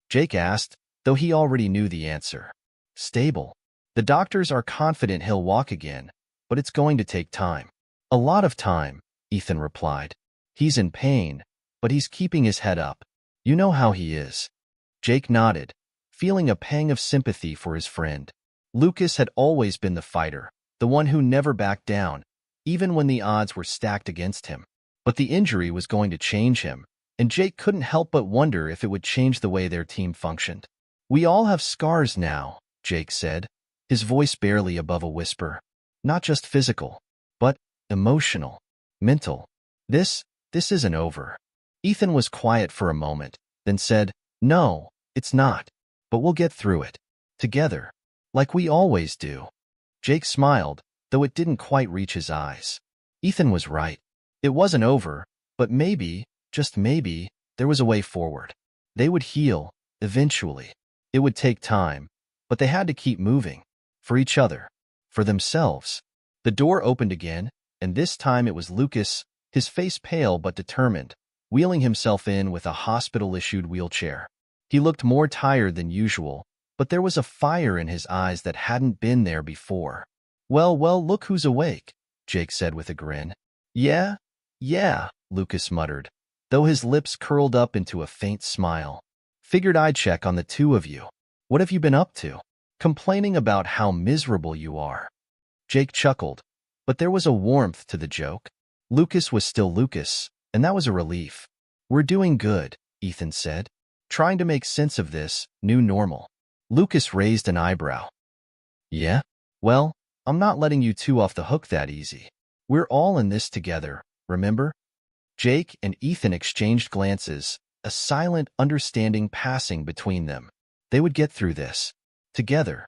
Jake asked, though he already knew the answer. Stable. The doctors are confident he'll walk again, but it's going to take time. A lot of time, Ethan replied. He's in pain, but he's keeping his head up. You know how he is. Jake nodded, feeling a pang of sympathy for his friend. Lucas had always been the fighter, the one who never backed down, even when the odds were stacked against him. But the injury was going to change him, and Jake couldn't help but wonder if it would change the way their team functioned. We all have scars now, Jake said, his voice barely above a whisper. Not just physical, but emotional, mental. This isn't over. Ethan was quiet for a moment, then said, No, it's not. But we'll get through it. Together. Like we always do. Jake smiled, though it didn't quite reach his eyes. Ethan was right. It wasn't over, but maybe, just maybe, there was a way forward. They would heal, eventually. It would take time, but they had to keep moving. For each other. For themselves. The door opened again, and this time it was Lucas, his face pale but determined, wheeling himself in with a hospital-issued wheelchair. He looked more tired than usual, but there was a fire in his eyes that hadn't been there before. Well, look who's awake, Jake said with a grin. Yeah, Lucas muttered, though his lips curled up into a faint smile. Figured I'd check on the two of you. What have you been up to? Complaining about how miserable you are. Jake chuckled, but there was a warmth to the joke. Lucas was still Lucas, and that was a relief. We're doing good, Ethan said, trying to make sense of this new normal. Lucas raised an eyebrow. Yeah? Well, I'm not letting you two off the hook that easy. We're all in this together, remember? Jake and Ethan exchanged glances, a silent understanding passing between them. They would get through this. Together.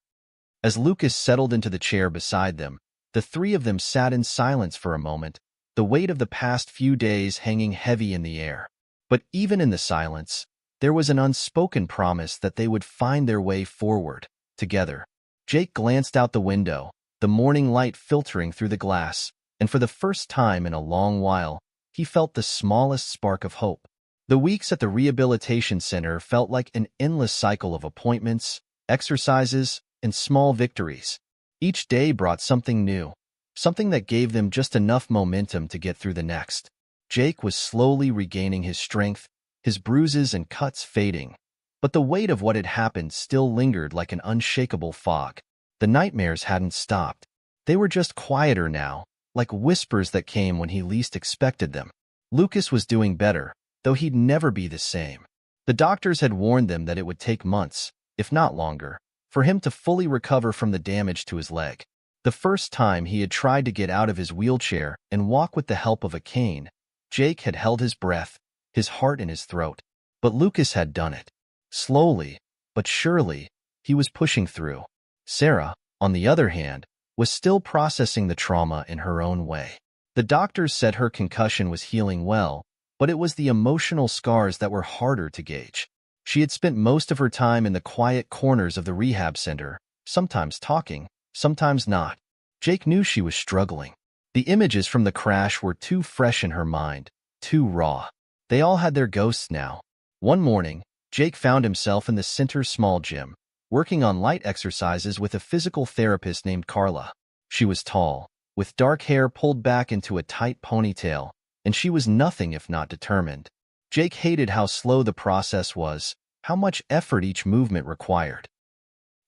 As Lucas settled into the chair beside them, the three of them sat in silence for a moment, the weight of the past few days hanging heavy in the air. But even in the silence, there was an unspoken promise that they would find their way forward, together. Jake glanced out the window, the morning light filtering through the glass, and for the first time in a long while, he felt the smallest spark of hope. The weeks at the rehabilitation center felt like an endless cycle of appointments, exercises, and small victories. Each day brought something new, something that gave them just enough momentum to get through the next. Jake was slowly regaining his strength, his bruises and cuts fading, but the weight of what had happened still lingered like an unshakable fog. The nightmares hadn't stopped. They were just quieter now, like whispers that came when he least expected them. Lucas was doing better, though he'd never be the same. The doctors had warned them that it would take months, if not longer, for him to fully recover from the damage to his leg. The first time he had tried to get out of his wheelchair and walk with the help of a cane, Jake had held his breath, his heart in his throat. But Lucas had done it. Slowly, but surely, he was pushing through. Sarah, on the other hand, was still processing the trauma in her own way. The doctors said her concussion was healing well, but it was the emotional scars that were harder to gauge. She had spent most of her time in the quiet corners of the rehab center, sometimes talking, sometimes not. Jake knew she was struggling. The images from the crash were too fresh in her mind, too raw. They all had their ghosts now. One morning, Jake found himself in the center's small gym, working on light exercises with a physical therapist named Carla. She was tall, with dark hair pulled back into a tight ponytail, and she was nothing if not determined. Jake hated how slow the process was, how much effort each movement required.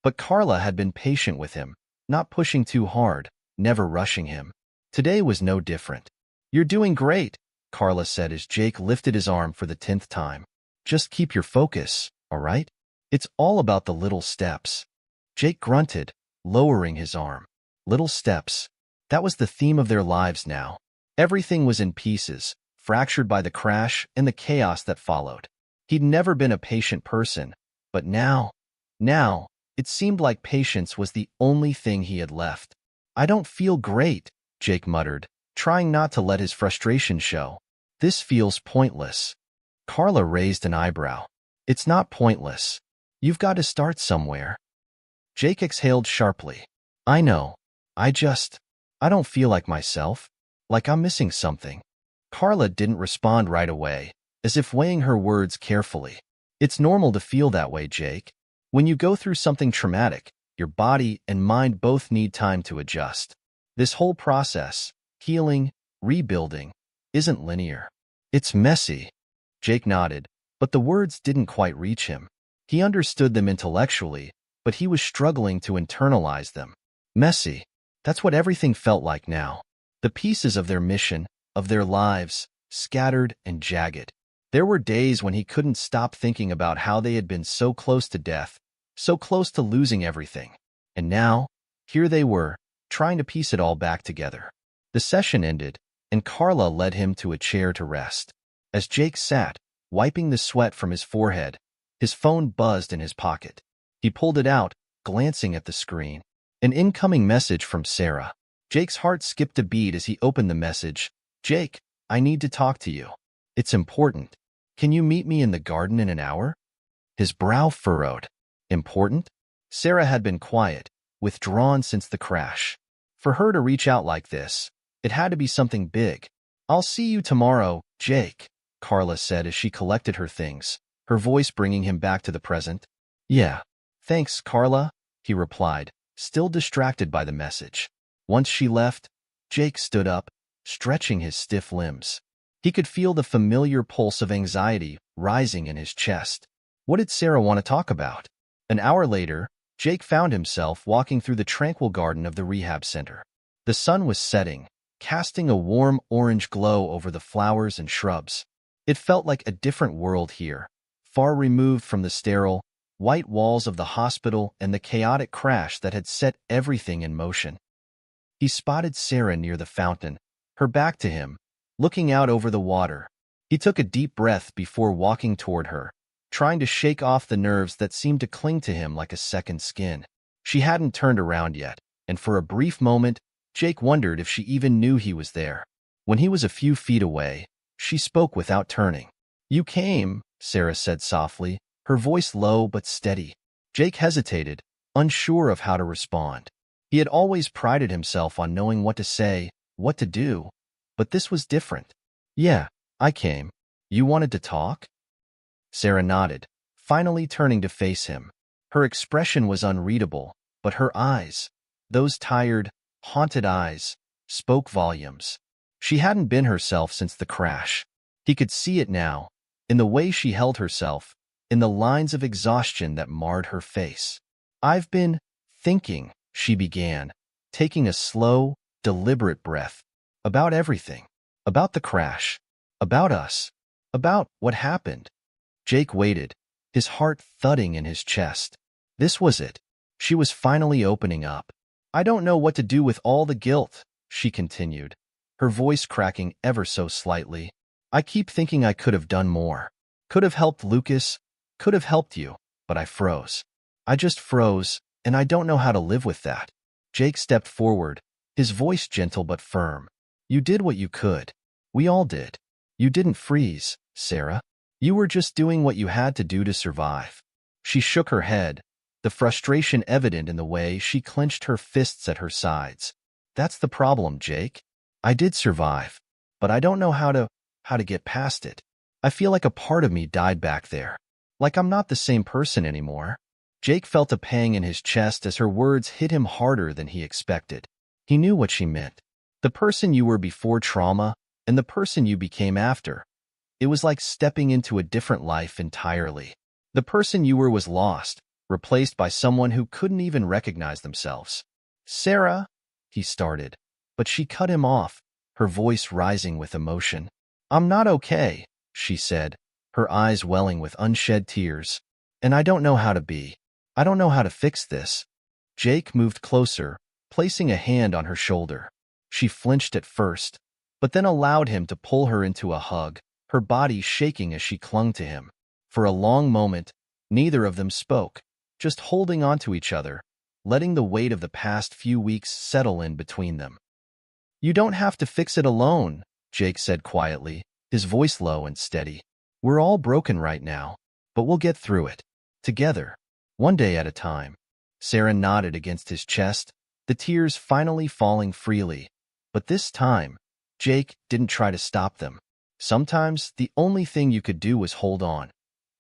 But Carla had been patient with him, not pushing too hard, never rushing him. Today was no different. "You're doing great," Carla said as Jake lifted his arm for the 10th time. "Just keep your focus, all right? It's all about the little steps." Jake grunted, lowering his arm. Little steps. That was the theme of their lives now. Everything was in pieces, fractured by the crash and the chaos that followed. He'd never been a patient person, but now, it seemed like patience was the only thing he had left. "I don't feel great," Jake muttered, trying not to let his frustration show. "This feels pointless." Carla raised an eyebrow. "It's not pointless. You've got to start somewhere." Jake exhaled sharply. "I know. I don't feel like myself. Like I'm missing something." Carla didn't respond right away, as if weighing her words carefully. "It's normal to feel that way, Jake. When you go through something traumatic, your body and mind both need time to adjust. This whole process, healing, rebuilding, isn't linear. It's messy." Jake nodded, but the words didn't quite reach him. He understood them intellectually, but he was struggling to internalize them. Messy. That's what everything felt like now. The pieces of their mission, of their lives, scattered and jagged. There were days when he couldn't stop thinking about how they had been so close to death, so close to losing everything. And now, here they were, trying to piece it all back together. The session ended, and Carla led him to a chair to rest. As Jake sat, wiping the sweat from his forehead, his phone buzzed in his pocket. He pulled it out, glancing at the screen. An incoming message from Sarah. Jake's heart skipped a beat as he opened the message. "Jake, I need to talk to you. It's important. Can you meet me in the garden in an hour?" His brow furrowed. Important? Sarah had been quiet, withdrawn since the crash. For her to reach out like this, it had to be something big. "I'll see you tomorrow, Jake," Carla said as she collected her things, her voice bringing him back to the present. "Yeah. Thanks, Carla," he replied, still distracted by the message. Once she left, Jake stood up, stretching his stiff limbs. He could feel the familiar pulse of anxiety rising in his chest. What did Sarah want to talk about? An hour later, Jake found himself walking through the tranquil garden of the rehab center. The sun was setting, casting a warm orange glow over the flowers and shrubs. It felt like a different world here, far removed from the sterile, white walls of the hospital and the chaotic crash that had set everything in motion. He spotted Sarah near the fountain, her back to him, looking out over the water. He took a deep breath before walking toward her, trying to shake off the nerves that seemed to cling to him like a second skin. She hadn't turned around yet, and for a brief moment, Jake wondered if she even knew he was there. When he was a few feet away, she spoke without turning. "You came," Sarah said softly, her voice low but steady. Jake hesitated, unsure of how to respond. He had always prided himself on knowing what to say, what to do, but this was different. "Yeah, I came. You wanted to talk?" Sarah nodded, finally turning to face him. Her expression was unreadable, but her eyes, those tired, haunted eyes, spoke volumes. She hadn't been herself since the crash. He could see it now, in the way she held herself, in the lines of exhaustion that marred her face. "I've been thinking," she began, taking a slow, deliberate breath, "about everything. About the crash. About us. About what happened." Jake waited, his heart thudding in his chest. This was it. She was finally opening up. "I don't know what to do with all the guilt," she continued, her voice cracking ever so slightly. "I keep thinking I could have done more. Could have helped Lucas, could have helped you, but I froze. I just froze, and I don't know how to live with that." Jake stepped forward, his voice gentle but firm. "You did what you could. We all did. You didn't freeze, Sarah. You were just doing what you had to do to survive. She shook her head, the frustration evident in the way she clenched her fists at her sides. That's the problem, Jake. I did survive, but I don't know how to get past it. I feel like a part of me died back there. Like I'm not the same person anymore. Jake felt a pang in his chest as her words hit him harder than he expected. He knew what she meant. The person you were before trauma and the person you became after. It was like stepping into a different life entirely. The person you were was lost, replaced by someone who couldn't even recognize themselves. Sarah, he started, but she cut him off, her voice rising with emotion. I'm not okay, she said, her eyes welling with unshed tears. And I don't know how to be. I don't know how to fix this. Jake moved closer, placing a hand on her shoulder. She flinched at first, but then allowed him to pull her into a hug, her body shaking as she clung to him. For a long moment, neither of them spoke, just holding on to each other, letting the weight of the past few weeks settle in between them. You don't have to fix it alone, Jake said quietly, his voice low and steady. We're all broken right now, but we'll get through it. Together. One day at a time. Sarah nodded against his chest, the tears finally falling freely. But this time, Jake didn't try to stop them. Sometimes, the only thing you could do was hold on.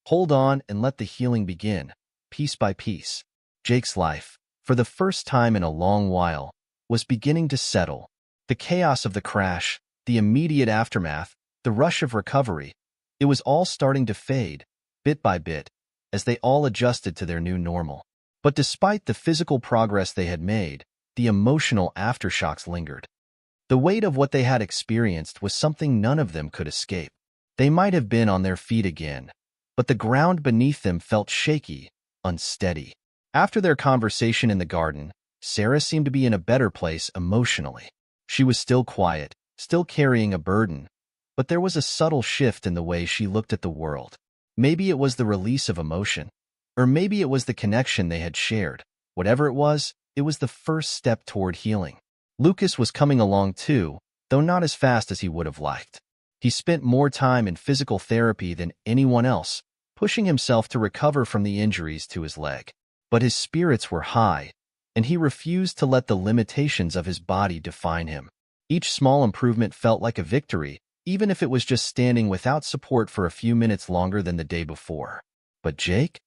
Hold on and let the healing begin, piece by piece. Jake's life, for the first time in a long while, was beginning to settle. The chaos of the crash, the immediate aftermath, the rush of recovery, it was all starting to fade, bit by bit, as they all adjusted to their new normal. But despite the physical progress they had made, the emotional aftershocks lingered. The weight of what they had experienced was something none of them could escape. They might have been on their feet again, but the ground beneath them felt shaky, unsteady. After their conversation in the garden, Sarah seemed to be in a better place emotionally. She was still quiet, still carrying a burden, but there was a subtle shift in the way she looked at the world. Maybe it was the release of emotion, or maybe it was the connection they had shared. Whatever it was the first step toward healing. Lucas was coming along too, though not as fast as he would have liked. He spent more time in physical therapy than anyone else, pushing himself to recover from the injuries to his leg. But his spirits were high, and he refused to let the limitations of his body define him. Each small improvement felt like a victory, even if it was just standing without support for a few minutes longer than the day before. But Jake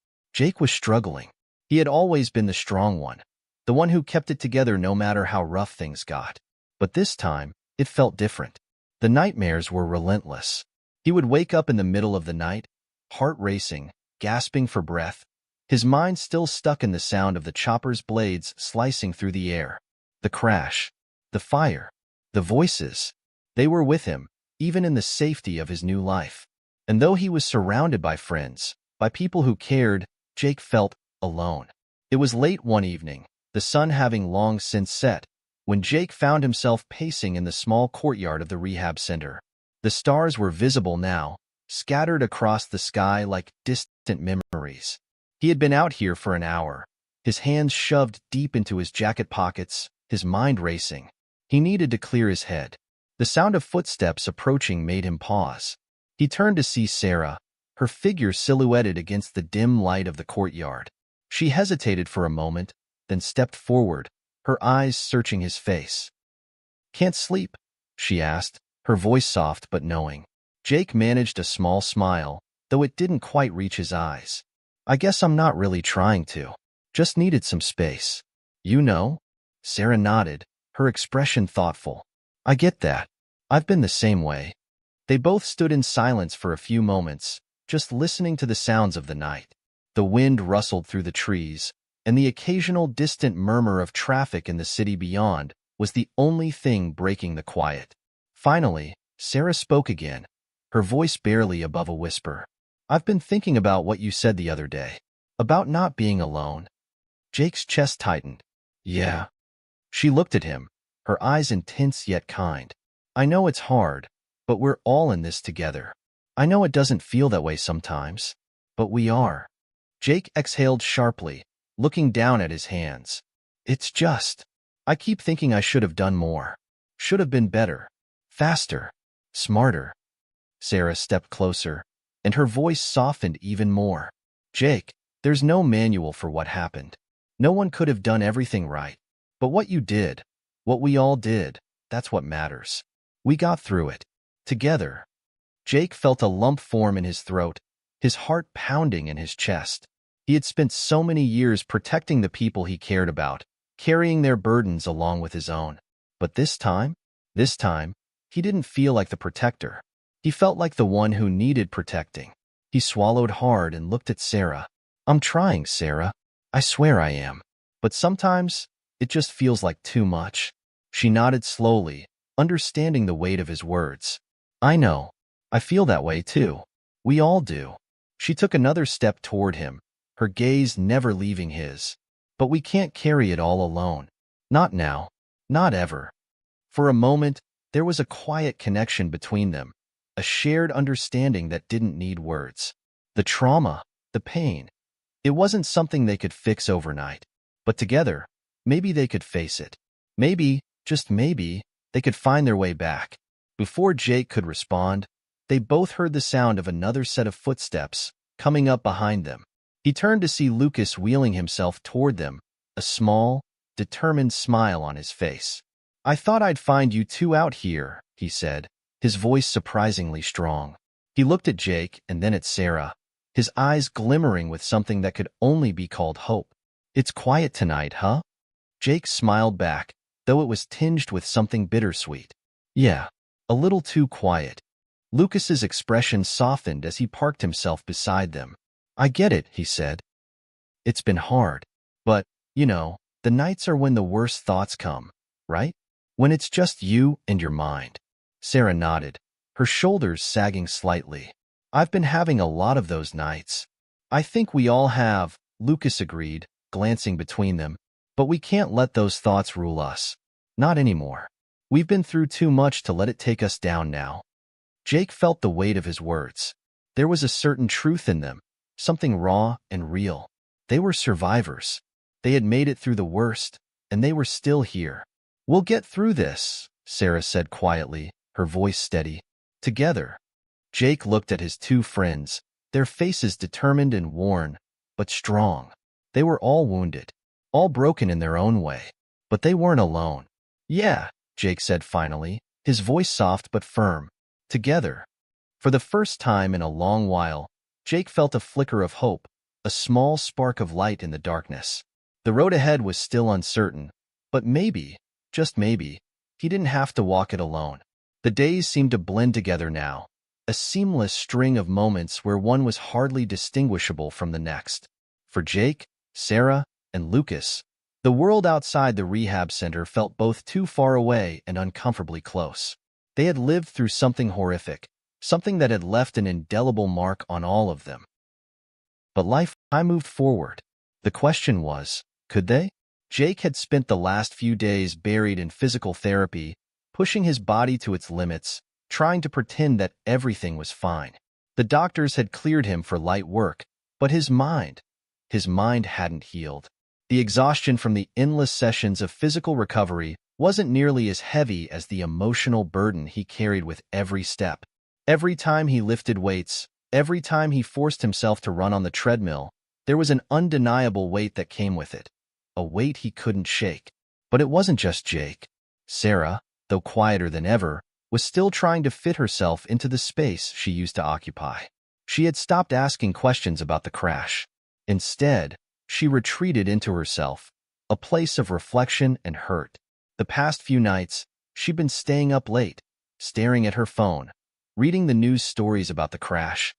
was struggling. He had always been the strong one, the one who kept it together no matter how rough things got. But this time, it felt different. The nightmares were relentless. He would wake up in the middle of the night, heart racing, gasping for breath, his mind still stuck in the sound of the chopper's blades slicing through the air. The crash, the fire, the voices, they were with him, even in the safety of his new life. And though he was surrounded by friends, by people who cared, Jake felt alone. It was late one evening, the sun having long since set, when Jake found himself pacing in the small courtyard of the rehab center. The stars were visible now, scattered across the sky like distant memories. He had been out here for an hour, his hands shoved deep into his jacket pockets, his mind racing. He needed to clear his head. The sound of footsteps approaching made him pause. He turned to see Sarah, her figure silhouetted against the dim light of the courtyard. She hesitated for a moment, then stepped forward, her eyes searching his face. "Can't sleep?" she asked, her voice soft but knowing. Jake managed a small smile, though it didn't quite reach his eyes. "I guess I'm not really trying to. Just needed some space." "You know?" Sarah nodded, her expression thoughtful. "I get that. I've been the same way." They both stood in silence for a few moments, just listening to the sounds of the night. The wind rustled through the trees, and the occasional distant murmur of traffic in the city beyond was the only thing breaking the quiet. Finally, Sarah spoke again, her voice barely above a whisper. "I've been thinking about what you said the other day, about not being alone." Jake's chest tightened. "Yeah." She looked at him, her eyes intense yet kind. "I know it's hard, but we're all in this together. I know it doesn't feel that way sometimes, but we are." Jake exhaled sharply, looking down at his hands. "It's just, I keep thinking I should have done more. Should have been better, faster, smarter." Sarah stepped closer, and her voice softened even more. Jake, there's no manual for what happened. No one could have done everything right. But what you did, what we all did, that's what matters. We got through it. Together. Jake felt a lump form in his throat, his heart pounding in his chest. He had spent so many years protecting the people he cared about, carrying their burdens along with his own. But this time, he didn't feel like the protector. He felt like the one who needed protecting. He swallowed hard and looked at Sarah. I'm trying, Sarah. I swear I am. But sometimes, it just feels like too much. She nodded slowly, understanding the weight of his words. I know. I feel that way too. We all do. She took another step toward him, her gaze never leaving his. But we can't carry it all alone. Not now. Not ever. For a moment, there was a quiet connection between them, a shared understanding that didn't need words. The trauma, the pain, it wasn't something they could fix overnight. But together, maybe they could face it. Maybe, just maybe, they could find their way back. Before Jake could respond, they both heard the sound of another set of footsteps coming up behind them. He turned to see Lucas wheeling himself toward them, a small, determined smile on his face. I thought I'd find you two out here, he said, his voice surprisingly strong. He looked at Jake and then at Sarah, his eyes glimmering with something that could only be called hope. It's quiet tonight, huh? Jake smiled back, though it was tinged with something bittersweet. Yeah, a little too quiet. Lucas's expression softened as he parked himself beside them. I get it, he said. It's been hard. But, the nights are when the worst thoughts come, right? When it's just you and your mind. Sarah nodded, her shoulders sagging slightly. I've been having a lot of those nights. I think we all have, Lucas agreed, glancing between them. But we can't let those thoughts rule us. Not anymore. We've been through too much to let it take us down now. Jake felt the weight of his words. There was a certain truth in them, something raw and real. They were survivors. They had made it through the worst, and they were still here. We'll get through this, Sarah said quietly, her voice steady. Together. Jake looked at his two friends, their faces determined and worn, but strong. They were all wounded, all broken in their own way. But they weren't alone. Yeah, Jake said finally, his voice soft but firm. Together. For the first time in a long while, Jake felt a flicker of hope, a small spark of light in the darkness. The road ahead was still uncertain, but maybe, just maybe, he didn't have to walk it alone. The days seemed to blend together now, a seamless string of moments where one was hardly distinguishable from the next. For Jake, Sarah, and Lucas, the world outside the rehab center felt both too far away and uncomfortably close. They had lived through something horrific, something that had left an indelible mark on all of them. But life moved forward. The question was, could they? Jake had spent the last few days buried in physical therapy, pushing his body to its limits, trying to pretend that everything was fine. The doctors had cleared him for light work, but his mind hadn't healed. The exhaustion from the endless sessions of physical recovery wasn't nearly as heavy as the emotional burden he carried with every step. Every time he lifted weights, every time he forced himself to run on the treadmill, there was an undeniable weight that came with it, a weight he couldn't shake. But it wasn't just Jake. Sarah, though quieter than ever, was still trying to fit herself into the space she used to occupy. She had stopped asking questions about the crash. Instead, she retreated into herself, a place of reflection and hurt. The past few nights, she'd been staying up late, staring at her phone, reading the news stories about the crash.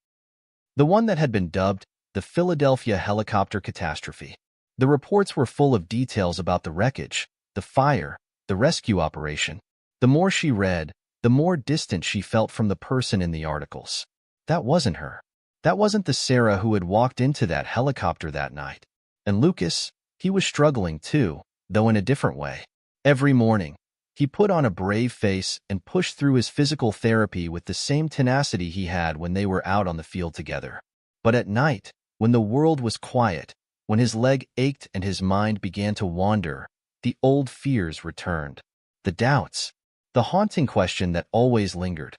The one that had been dubbed the Philadelphia helicopter catastrophe. The reports were full of details about the wreckage, the fire, the rescue operation. The more she read, the more distant she felt from the person in the articles. That wasn't her. That wasn't the Sarah who had walked into that helicopter that night. And Lucas, he was struggling too, though in a different way. Every morning, he put on a brave face and pushed through his physical therapy with the same tenacity he had when they were out on the field together. But at night, when the world was quiet, when his leg ached and his mind began to wander, the old fears returned. The doubts. The haunting question that always lingered.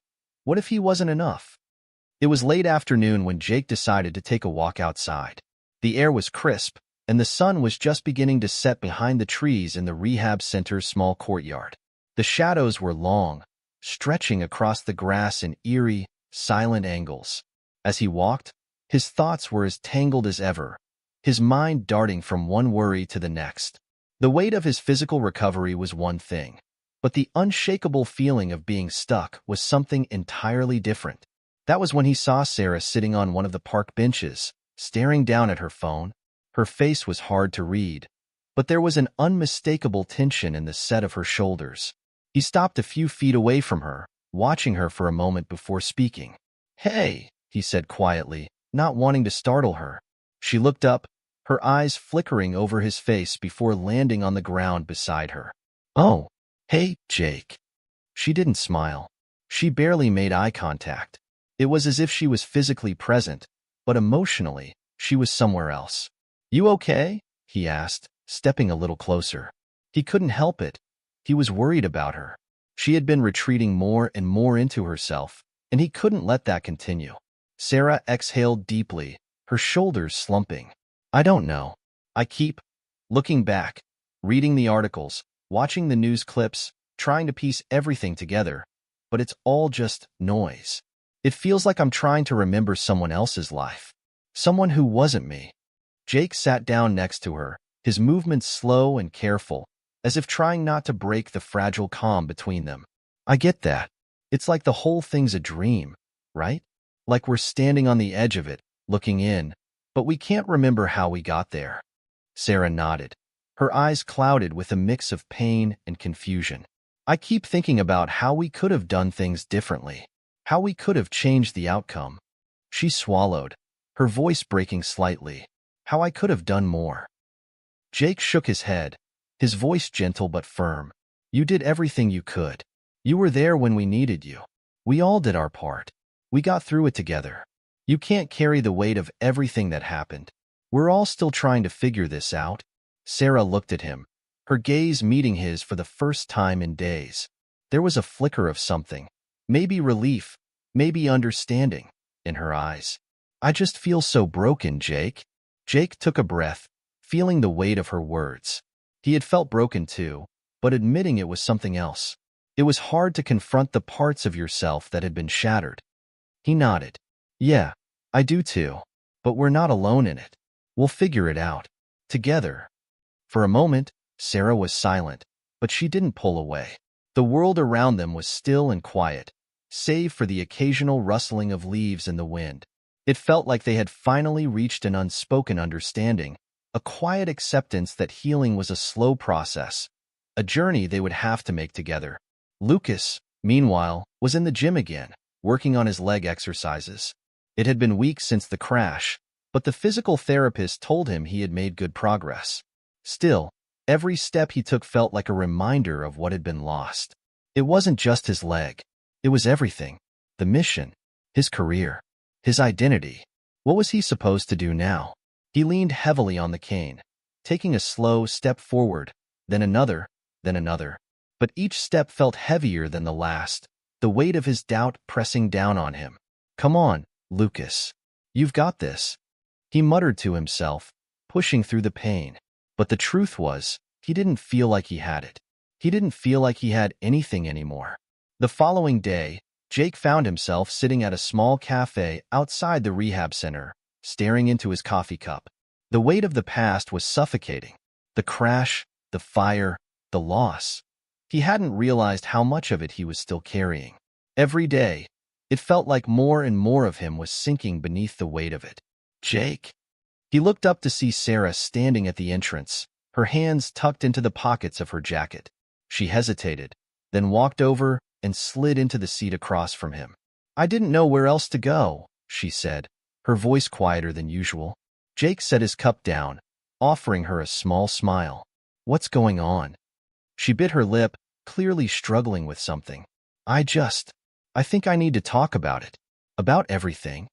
What if he wasn't enough? It was late afternoon when Jake decided to take a walk outside. The air was crisp, and the sun was just beginning to set behind the trees in the rehab center's small courtyard. The shadows were long, stretching across the grass in eerie, silent angles. As he walked, his thoughts were as tangled as ever, his mind darting from one worry to the next. The weight of his physical recovery was one thing, but the unshakable feeling of being stuck was something entirely different. That was when he saw Sarah sitting on one of the park benches, staring down at her phone. Her face was hard to read, but there was an unmistakable tension in the set of her shoulders. He stopped a few feet away from her, watching her for a moment before speaking. "Hey," he said quietly, not wanting to startle her. She looked up, her eyes flickering over his face before landing on the ground beside her. "Oh, hey, Jake." She didn't smile. She barely made eye contact. It was as if she was physically present, but emotionally, she was somewhere else. "You okay?" he asked, stepping a little closer. He couldn't help it. He was worried about her. She had been retreating more and more into herself, and he couldn't let that continue. Sarah exhaled deeply, her shoulders slumping. "I don't know. I keep looking back, reading the articles, watching the news clips, trying to piece everything together, but it's all just noise. It feels like I'm trying to remember someone else's life. Someone who wasn't me." Jake sat down next to her, his movements slow and careful, as if trying not to break the fragile calm between them. "I get that. It's like the whole thing's a dream, right? Like we're standing on the edge of it, looking in, but we can't remember how we got there." Sarah nodded, her eyes clouded with a mix of pain and confusion. "I keep thinking about how we could have done things differently, how we could have changed the outcome." She swallowed, her voice breaking slightly. "How I could have done more." Jake shook his head, his voice gentle but firm. "You did everything you could. You were there when we needed you. We all did our part. We got through it together. You can't carry the weight of everything that happened. We're all still trying to figure this out." Sarah looked at him, her gaze meeting his for the first time in days. There was a flicker of something, maybe relief, maybe understanding, in her eyes. "I just feel so broken, Jake." Jake took a breath, feeling the weight of her words. He had felt broken too, but admitting it was something else. It was hard to confront the parts of yourself that had been shattered. He nodded. "Yeah, I do too. But we're not alone in it. We'll figure it out. Together." For a moment, Sarah was silent, but she didn't pull away. The world around them was still and quiet, save for the occasional rustling of leaves in the wind. It felt like they had finally reached an unspoken understanding, a quiet acceptance that healing was a slow process, a journey they would have to make together. Lucas, meanwhile, was in the gym again, working on his leg exercises. It had been weeks since the crash, but the physical therapist told him he had made good progress. Still, every step he took felt like a reminder of what had been lost. It wasn't just his leg. It was everything. The mission, his career, his identity. What was he supposed to do now? He leaned heavily on the cane, taking a slow step forward, then another, then another. But each step felt heavier than the last, the weight of his doubt pressing down on him. "Come on, Lucas. You've got this," he muttered to himself, pushing through the pain. But the truth was, he didn't feel like he had it. He didn't feel like he had anything anymore. The following day, Jake found himself sitting at a small cafe outside the rehab center, staring into his coffee cup. The weight of the past was suffocating. The crash, the fire, the loss. He hadn't realized how much of it he was still carrying. Every day, it felt like more and more of him was sinking beneath the weight of it. "Jake?" He looked up to see Sarah standing at the entrance, her hands tucked into the pockets of her jacket. She hesitated, then walked over and slid into the seat across from him. "I didn't know where else to go," she said, her voice quieter than usual. Jake set his cup down, offering her a small smile. "What's going on?" She bit her lip, clearly struggling with something. I think I need to talk about it. About everything."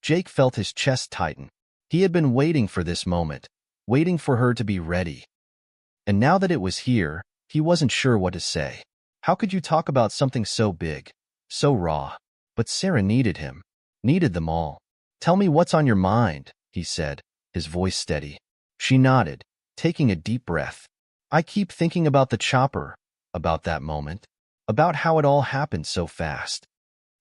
Jake felt his chest tighten. He had been waiting for this moment, waiting for her to be ready. And now that it was here, he wasn't sure what to say. How could you talk about something so big, so raw? But Sarah needed him, needed them all. "Tell me what's on your mind," he said, his voice steady. She nodded, taking a deep breath. "I keep thinking about the chopper, about that moment, about how it all happened so fast.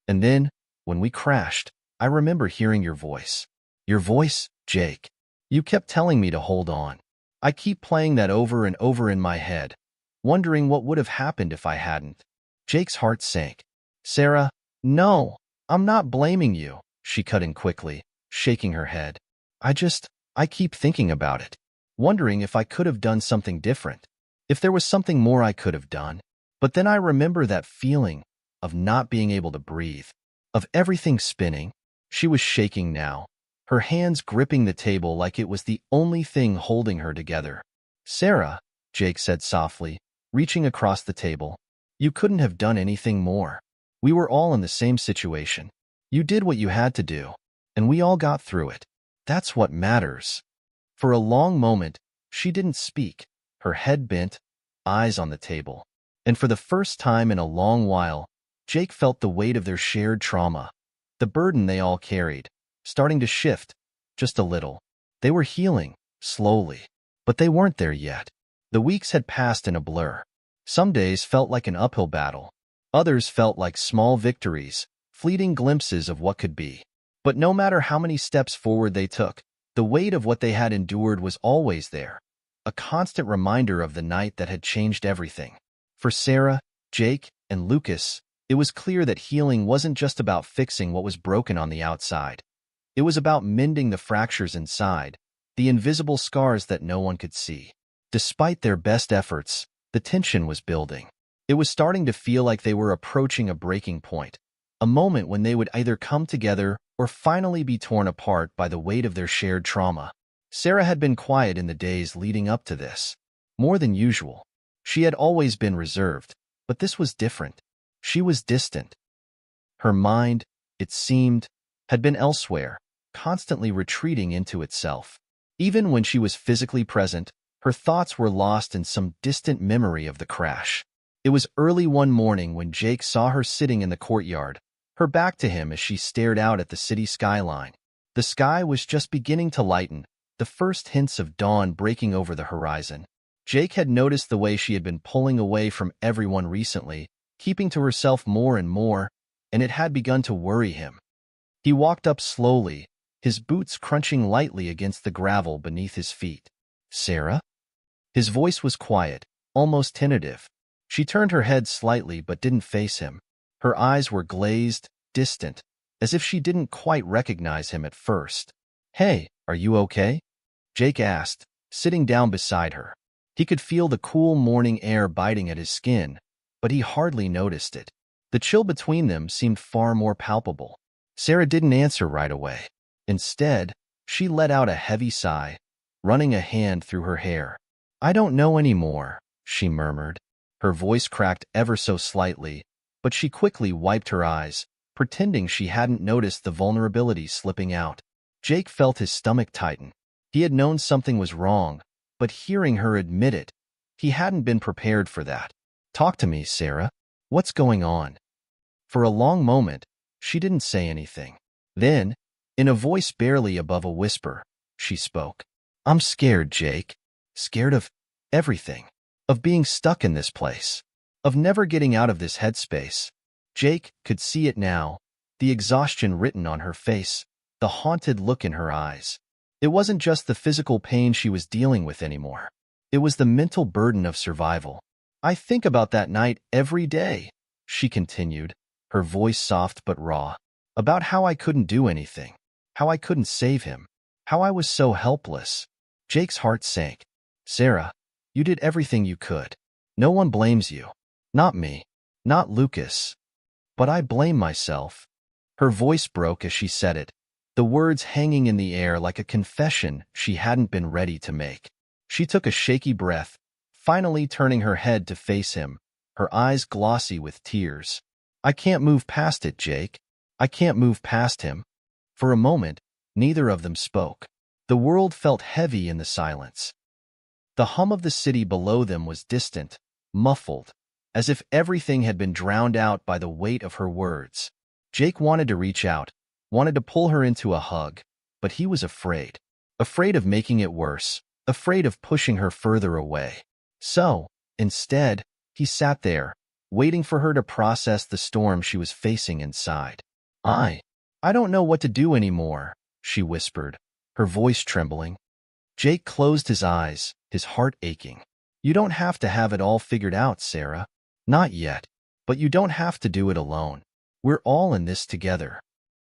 And then, when we crashed, I remember hearing your voice. Your voice, Jake. You kept telling me to hold on. I keep playing that over and over in my head, wondering what would have happened if I hadn't." Jake's heart sank. "Sarah, no, I'm not blaming you," she cut in quickly, shaking her head. I keep thinking about it, wondering if I could have done something different, if there was something more I could have done. But then I remember that feeling of not being able to breathe, of everything spinning." She was shaking now, her hands gripping the table like it was the only thing holding her together. "Sarah," Jake said softly, reaching across the table, "you couldn't have done anything more. We were all in the same situation. You did what you had to do, and we all got through it. That's what matters." For a long moment, she didn't speak, her head bent, eyes on the table. And for the first time in a long while, Jake felt the weight of their shared trauma, the burden they all carried, starting to shift, just a little. They were healing, slowly, but they weren't there yet. The weeks had passed in a blur. Some days felt like an uphill battle. Others felt like small victories, fleeting glimpses of what could be. But no matter how many steps forward they took, the weight of what they had endured was always there, a constant reminder of the night that had changed everything. For Sarah, Jake, and Lucas, it was clear that healing wasn't just about fixing what was broken on the outside. It was about mending the fractures inside, the invisible scars that no one could see. Despite their best efforts, the tension was building. It was starting to feel like they were approaching a breaking point, a moment when they would either come together or finally be torn apart by the weight of their shared trauma. Sarah had been quiet in the days leading up to this, more than usual. She had always been reserved, but this was different. She was distant. Her mind, it seemed, had been elsewhere, constantly retreating into itself. Even when she was physically present, her thoughts were lost in some distant memory of the crash. It was early one morning when Jake saw her sitting in the courtyard, her back to him as she stared out at the city skyline. The sky was just beginning to lighten, the first hints of dawn breaking over the horizon. Jake had noticed the way she had been pulling away from everyone recently, keeping to herself more and more, and it had begun to worry him. He walked up slowly, his boots crunching lightly against the gravel beneath his feet. "Sarah?" His voice was quiet, almost tentative. She turned her head slightly but didn't face him. Her eyes were glazed, distant, as if she didn't quite recognize him at first. "Hey, are you okay?" Jake asked, sitting down beside her. He could feel the cool morning air biting at his skin, but he hardly noticed it. The chill between them seemed far more palpable. Sarah didn't answer right away. Instead, she let out a heavy sigh, running a hand through her hair. "I don't know anymore," she murmured. Her voice cracked ever so slightly, but she quickly wiped her eyes, pretending she hadn't noticed the vulnerability slipping out. Jake felt his stomach tighten. He had known something was wrong, but hearing her admit it, he hadn't been prepared for that. "Talk to me, Sarah. What's going on?" For a long moment, she didn't say anything. Then, in a voice barely above a whisper, she spoke. "I'm scared, Jake. Scared of everything. Of being stuck in this place. Of never getting out of this headspace." Jake could see it now, the exhaustion written on her face, the haunted look in her eyes. It wasn't just the physical pain she was dealing with anymore. It was the mental burden of survival. "I think about that night every day," she continued, her voice soft but raw. "About how I couldn't do anything, how I couldn't save him, how I was so helpless." Jake's heart sank. "Sarah, you did everything you could. No one blames you. Not me. Not Lucas. But I blame myself." Her voice broke as she said it, the words hanging in the air like a confession she hadn't been ready to make. She took a shaky breath, finally turning her head to face him, her eyes glossy with tears. "I can't move past it, Jake. I can't move past him." For a moment, neither of them spoke. The world felt heavy in the silence. The hum of the city below them was distant, muffled, as if everything had been drowned out by the weight of her words. Jake wanted to reach out, wanted to pull her into a hug, but he was afraid. Afraid of making it worse, afraid of pushing her further away. So, instead, he sat there, waiting for her to process the storm she was facing inside. I don't know what to do anymore, she whispered, her voice trembling. Jake closed his eyes, his heart aching. You don't have to have it all figured out, Sarah. Not yet. But you don't have to do it alone. We're all in this together.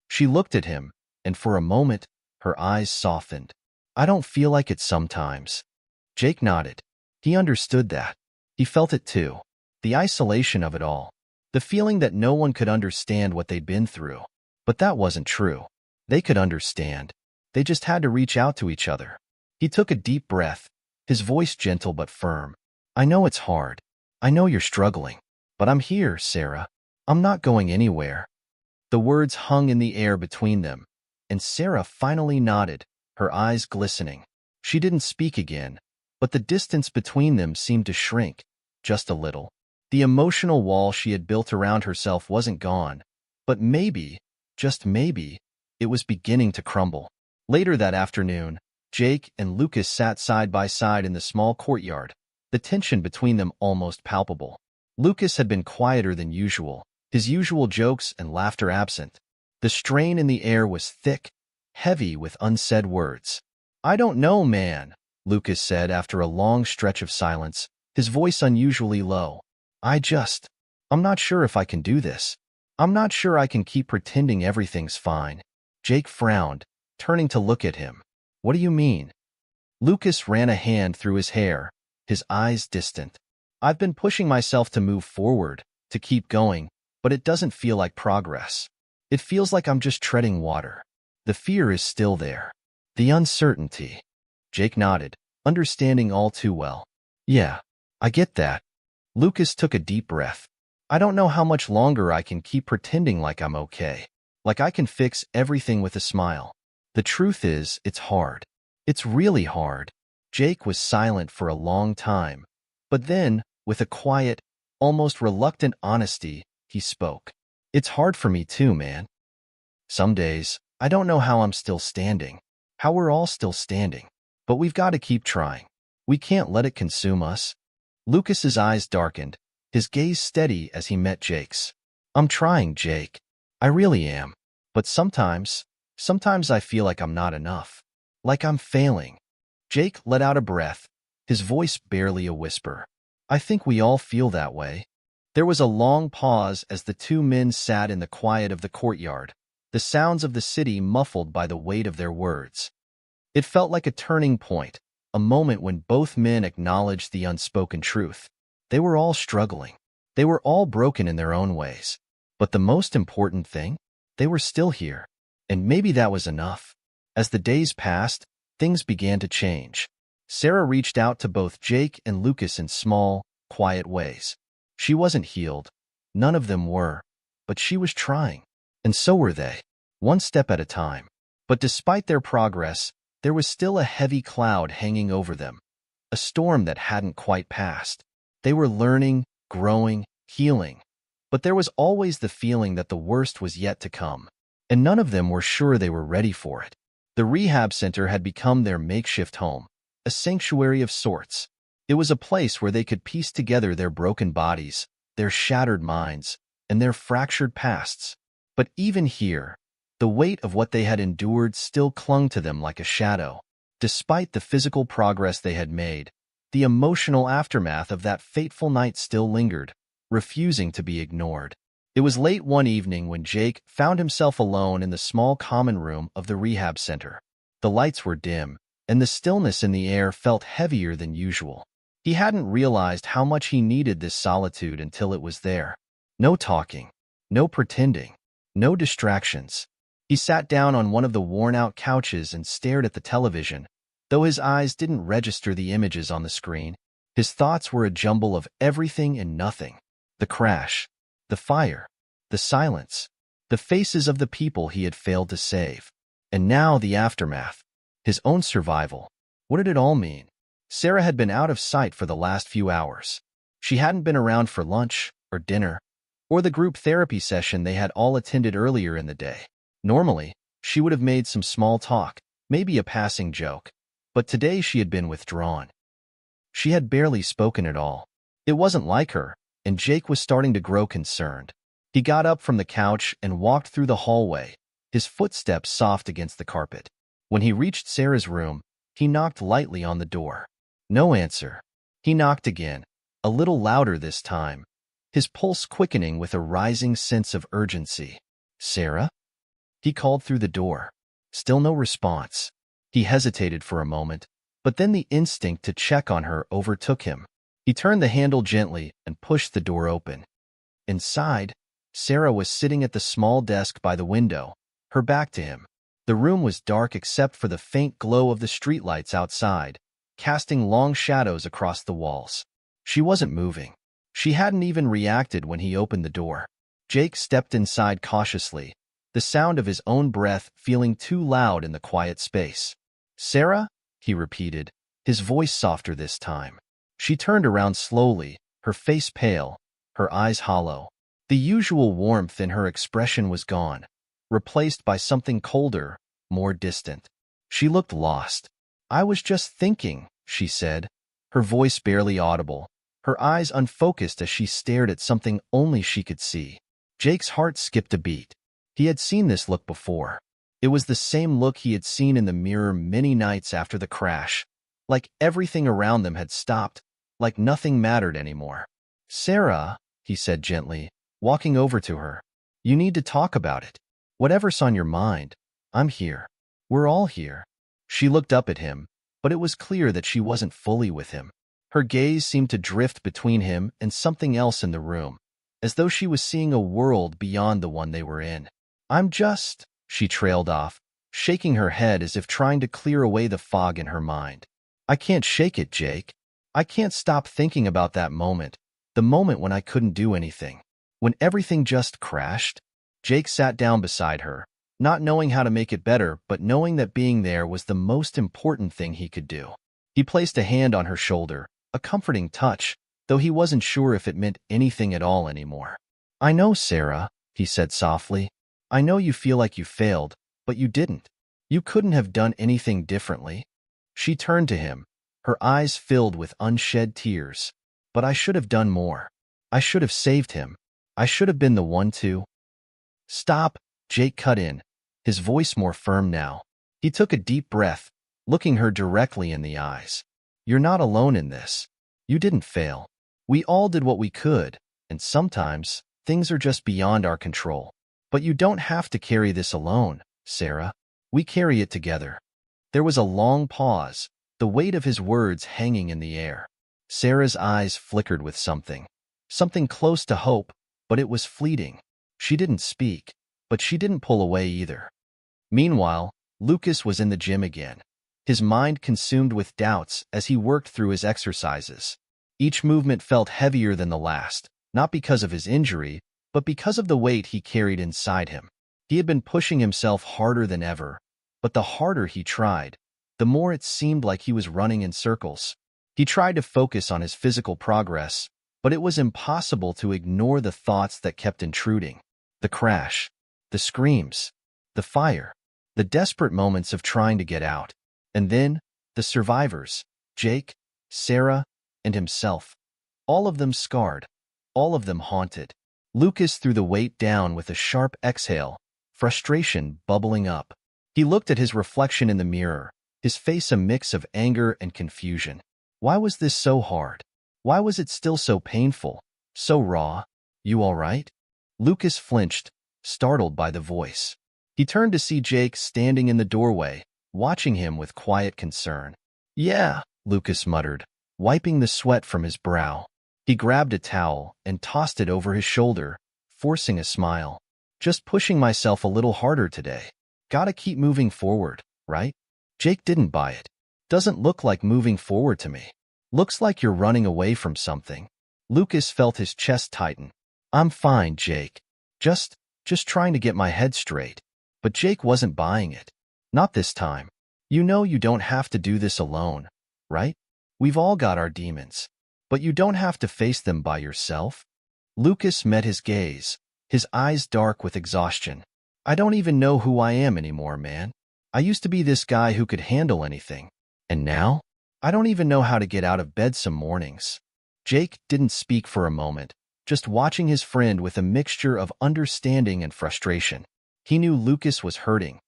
She looked at him, and for a moment, her eyes softened. I don't feel like it sometimes. Jake nodded. He understood that. He felt it too. The isolation of it all. The feeling that no one could understand what they'd been through. But that wasn't true. They could understand. They just had to reach out to each other. He took a deep breath, his voice gentle but firm. I know it's hard. I know you're struggling. But I'm here, Sarah. I'm not going anywhere. The words hung in the air between them, and Sarah finally nodded, her eyes glistening. She didn't speak again, but the distance between them seemed to shrink, just a little. The emotional wall she had built around herself wasn't gone, but maybe, just maybe, it was beginning to crumble. Later that afternoon, Jake and Lucas sat side by side in the small courtyard, the tension between them almost palpable. Lucas had been quieter than usual, his usual jokes and laughter absent. The strain in the air was thick, heavy with unsaid words. I don't know, man, Lucas said after a long stretch of silence, his voice unusually low. I'm not sure if I can do this. I'm not sure I can keep pretending everything's fine. Jake frowned, turning to look at him. What do you mean? Lucas ran a hand through his hair, his eyes distant. I've been pushing myself to move forward, to keep going, but it doesn't feel like progress. It feels like I'm just treading water. The fear is still there. The uncertainty. Jake nodded, understanding all too well. Yeah, I get that. Lucas took a deep breath. I don't know how much longer I can keep pretending like I'm okay. Like I can fix everything with a smile. The truth is, it's hard. It's really hard. Jake was silent for a long time, but then, with a quiet, almost reluctant honesty, he spoke. It's hard for me too, man. Some days, I don't know how I'm still standing, how we're all still standing, but we've got to keep trying. We can't let it consume us. Lucas's eyes darkened, his gaze steady as he met Jake's. I'm trying, Jake. I really am. But sometimes I feel like I'm not enough. Like I'm failing. Jake let out a breath, his voice barely a whisper. I think we all feel that way. There was a long pause as the two men sat in the quiet of the courtyard, the sounds of the city muffled by the weight of their words. It felt like a turning point, a moment when both men acknowledged the unspoken truth. They were all struggling. They were all broken in their own ways. But the most important thing? They were still here. And maybe that was enough. As the days passed, things began to change. Sarah reached out to both Jake and Lucas in small, quiet ways. She wasn't healed. None of them were. But she was trying. And so were they. One step at a time. But despite their progress, there was still a heavy cloud hanging over them. A storm that hadn't quite passed. They were learning, growing, healing. But there was always the feeling that the worst was yet to come. And none of them were sure they were ready for it. The rehab center had become their makeshift home, a sanctuary of sorts. It was a place where they could piece together their broken bodies, their shattered minds, and their fractured pasts. But even here, the weight of what they had endured still clung to them like a shadow. Despite the physical progress they had made, the emotional aftermath of that fateful night still lingered, refusing to be ignored. It was late one evening when Jake found himself alone in the small common room of the rehab center. The lights were dim, and the stillness in the air felt heavier than usual. He hadn't realized how much he needed this solitude until it was there. No talking, no pretending, no distractions. He sat down on one of the worn-out couches and stared at the television. Though his eyes didn't register the images on the screen, his thoughts were a jumble of everything and nothing. The crash, the fire, the silence, the faces of the people he had failed to save. And now the aftermath, his own survival. What did it all mean? Sarah had been out of sight for the last few hours. She hadn't been around for lunch or dinner or the group therapy session they had all attended earlier in the day. Normally, she would have made some small talk, maybe a passing joke, but today she had been withdrawn. She had barely spoken at all. It wasn't like her, and Jake was starting to grow concerned. He got up from the couch and walked through the hallway, his footsteps soft against the carpet. When he reached Sarah's room, he knocked lightly on the door. No answer. He knocked again, a little louder this time, his pulse quickening with a rising sense of urgency. "Sarah?" He called through the door. Still no response. He hesitated for a moment, but then the instinct to check on her overtook him. He turned the handle gently and pushed the door open. Inside, Sarah was sitting at the small desk by the window, her back to him. The room was dark except for the faint glow of the streetlights outside, casting long shadows across the walls. She wasn't moving. She hadn't even reacted when he opened the door. Jake stepped inside cautiously, the sound of his own breath feeling too loud in the quiet space. "Sarah?" he repeated, his voice softer this time. She turned around slowly, her face pale, her eyes hollow. The usual warmth in her expression was gone, replaced by something colder, more distant. She looked lost. "I was just thinking," she said, her voice barely audible, her eyes unfocused as she stared at something only she could see. Jake's heart skipped a beat. He had seen this look before. It was the same look he had seen in the mirror many nights after the crash, like everything around them had stopped, like nothing mattered anymore. "Sarah," he said gently, walking over to her, "you need to talk about it. Whatever's on your mind, I'm here. We're all here." She looked up at him, but it was clear that she wasn't fully with him. Her gaze seemed to drift between him and something else in the room, as though she was seeing a world beyond the one they were in. She trailed off, shaking her head as if trying to clear away the fog in her mind. "I can't shake it, Jake. I can't stop thinking about that moment, the moment when I couldn't do anything. When everything just crashed." Jake sat down beside her, not knowing how to make it better, but knowing that being there was the most important thing he could do. He placed a hand on her shoulder, a comforting touch, though he wasn't sure if it meant anything at all anymore. "I know, Sarah," he said softly. "I know you feel like you failed, but you didn't. You couldn't have done anything differently." She turned to him, her eyes filled with unshed tears. "But I should have done more. I should have saved him. I should have been the one to—" "Stop," Jake cut in, his voice more firm now. He took a deep breath, looking her directly in the eyes. "You're not alone in this. You didn't fail. We all did what we could, and sometimes things are just beyond our control. But you don't have to carry this alone, Sarah. We carry it together." There was a long pause, the weight of his words hanging in the air. Sarah's eyes flickered with something close to hope, but it was fleeting. She didn't speak, but she didn't pull away either. Meanwhile, Lucas was in the gym again, his mind consumed with doubts as he worked through his exercises. Each movement felt heavier than the last, not because of his injury, but because of the weight he carried inside him. He had been pushing himself harder than ever, but the harder he tried, the more it seemed like he was running in circles. He tried to focus on his physical progress, but it was impossible to ignore the thoughts that kept intruding. The crash, the screams, the fire, the desperate moments of trying to get out. And then, the survivors, Jake, Sarah, and himself. All of them scarred, all of them haunted. Lucas threw the weight down with a sharp exhale, frustration bubbling up. He looked at his reflection in the mirror, his face a mix of anger and confusion. Why was this so hard? Why was it still so painful, so raw? "You all right?" Lucas flinched, startled by the voice. He turned to see Jake standing in the doorway, watching him with quiet concern. "Yeah," Lucas muttered, wiping the sweat from his brow. He grabbed a towel and tossed it over his shoulder, forcing a smile. "Just pushing myself a little harder today. Gotta keep moving forward, right?" Jake didn't buy it. "Doesn't look like moving forward to me. Looks like you're running away from something." Lucas felt his chest tighten. "I'm fine, Jake. Just trying to get my head straight." But Jake wasn't buying it. "Not this time. You know you don't have to do this alone, right? We've all got our demons. But you don't have to face them by yourself." Lucas met his gaze, his eyes dark with exhaustion. I don't even know who I am anymore, man. I used to be this guy who could handle anything. And now? I don't even know how to get out of bed some mornings. Jake didn't speak for a moment, just watching his friend with a mixture of understanding and frustration. He knew Lucas was hurting.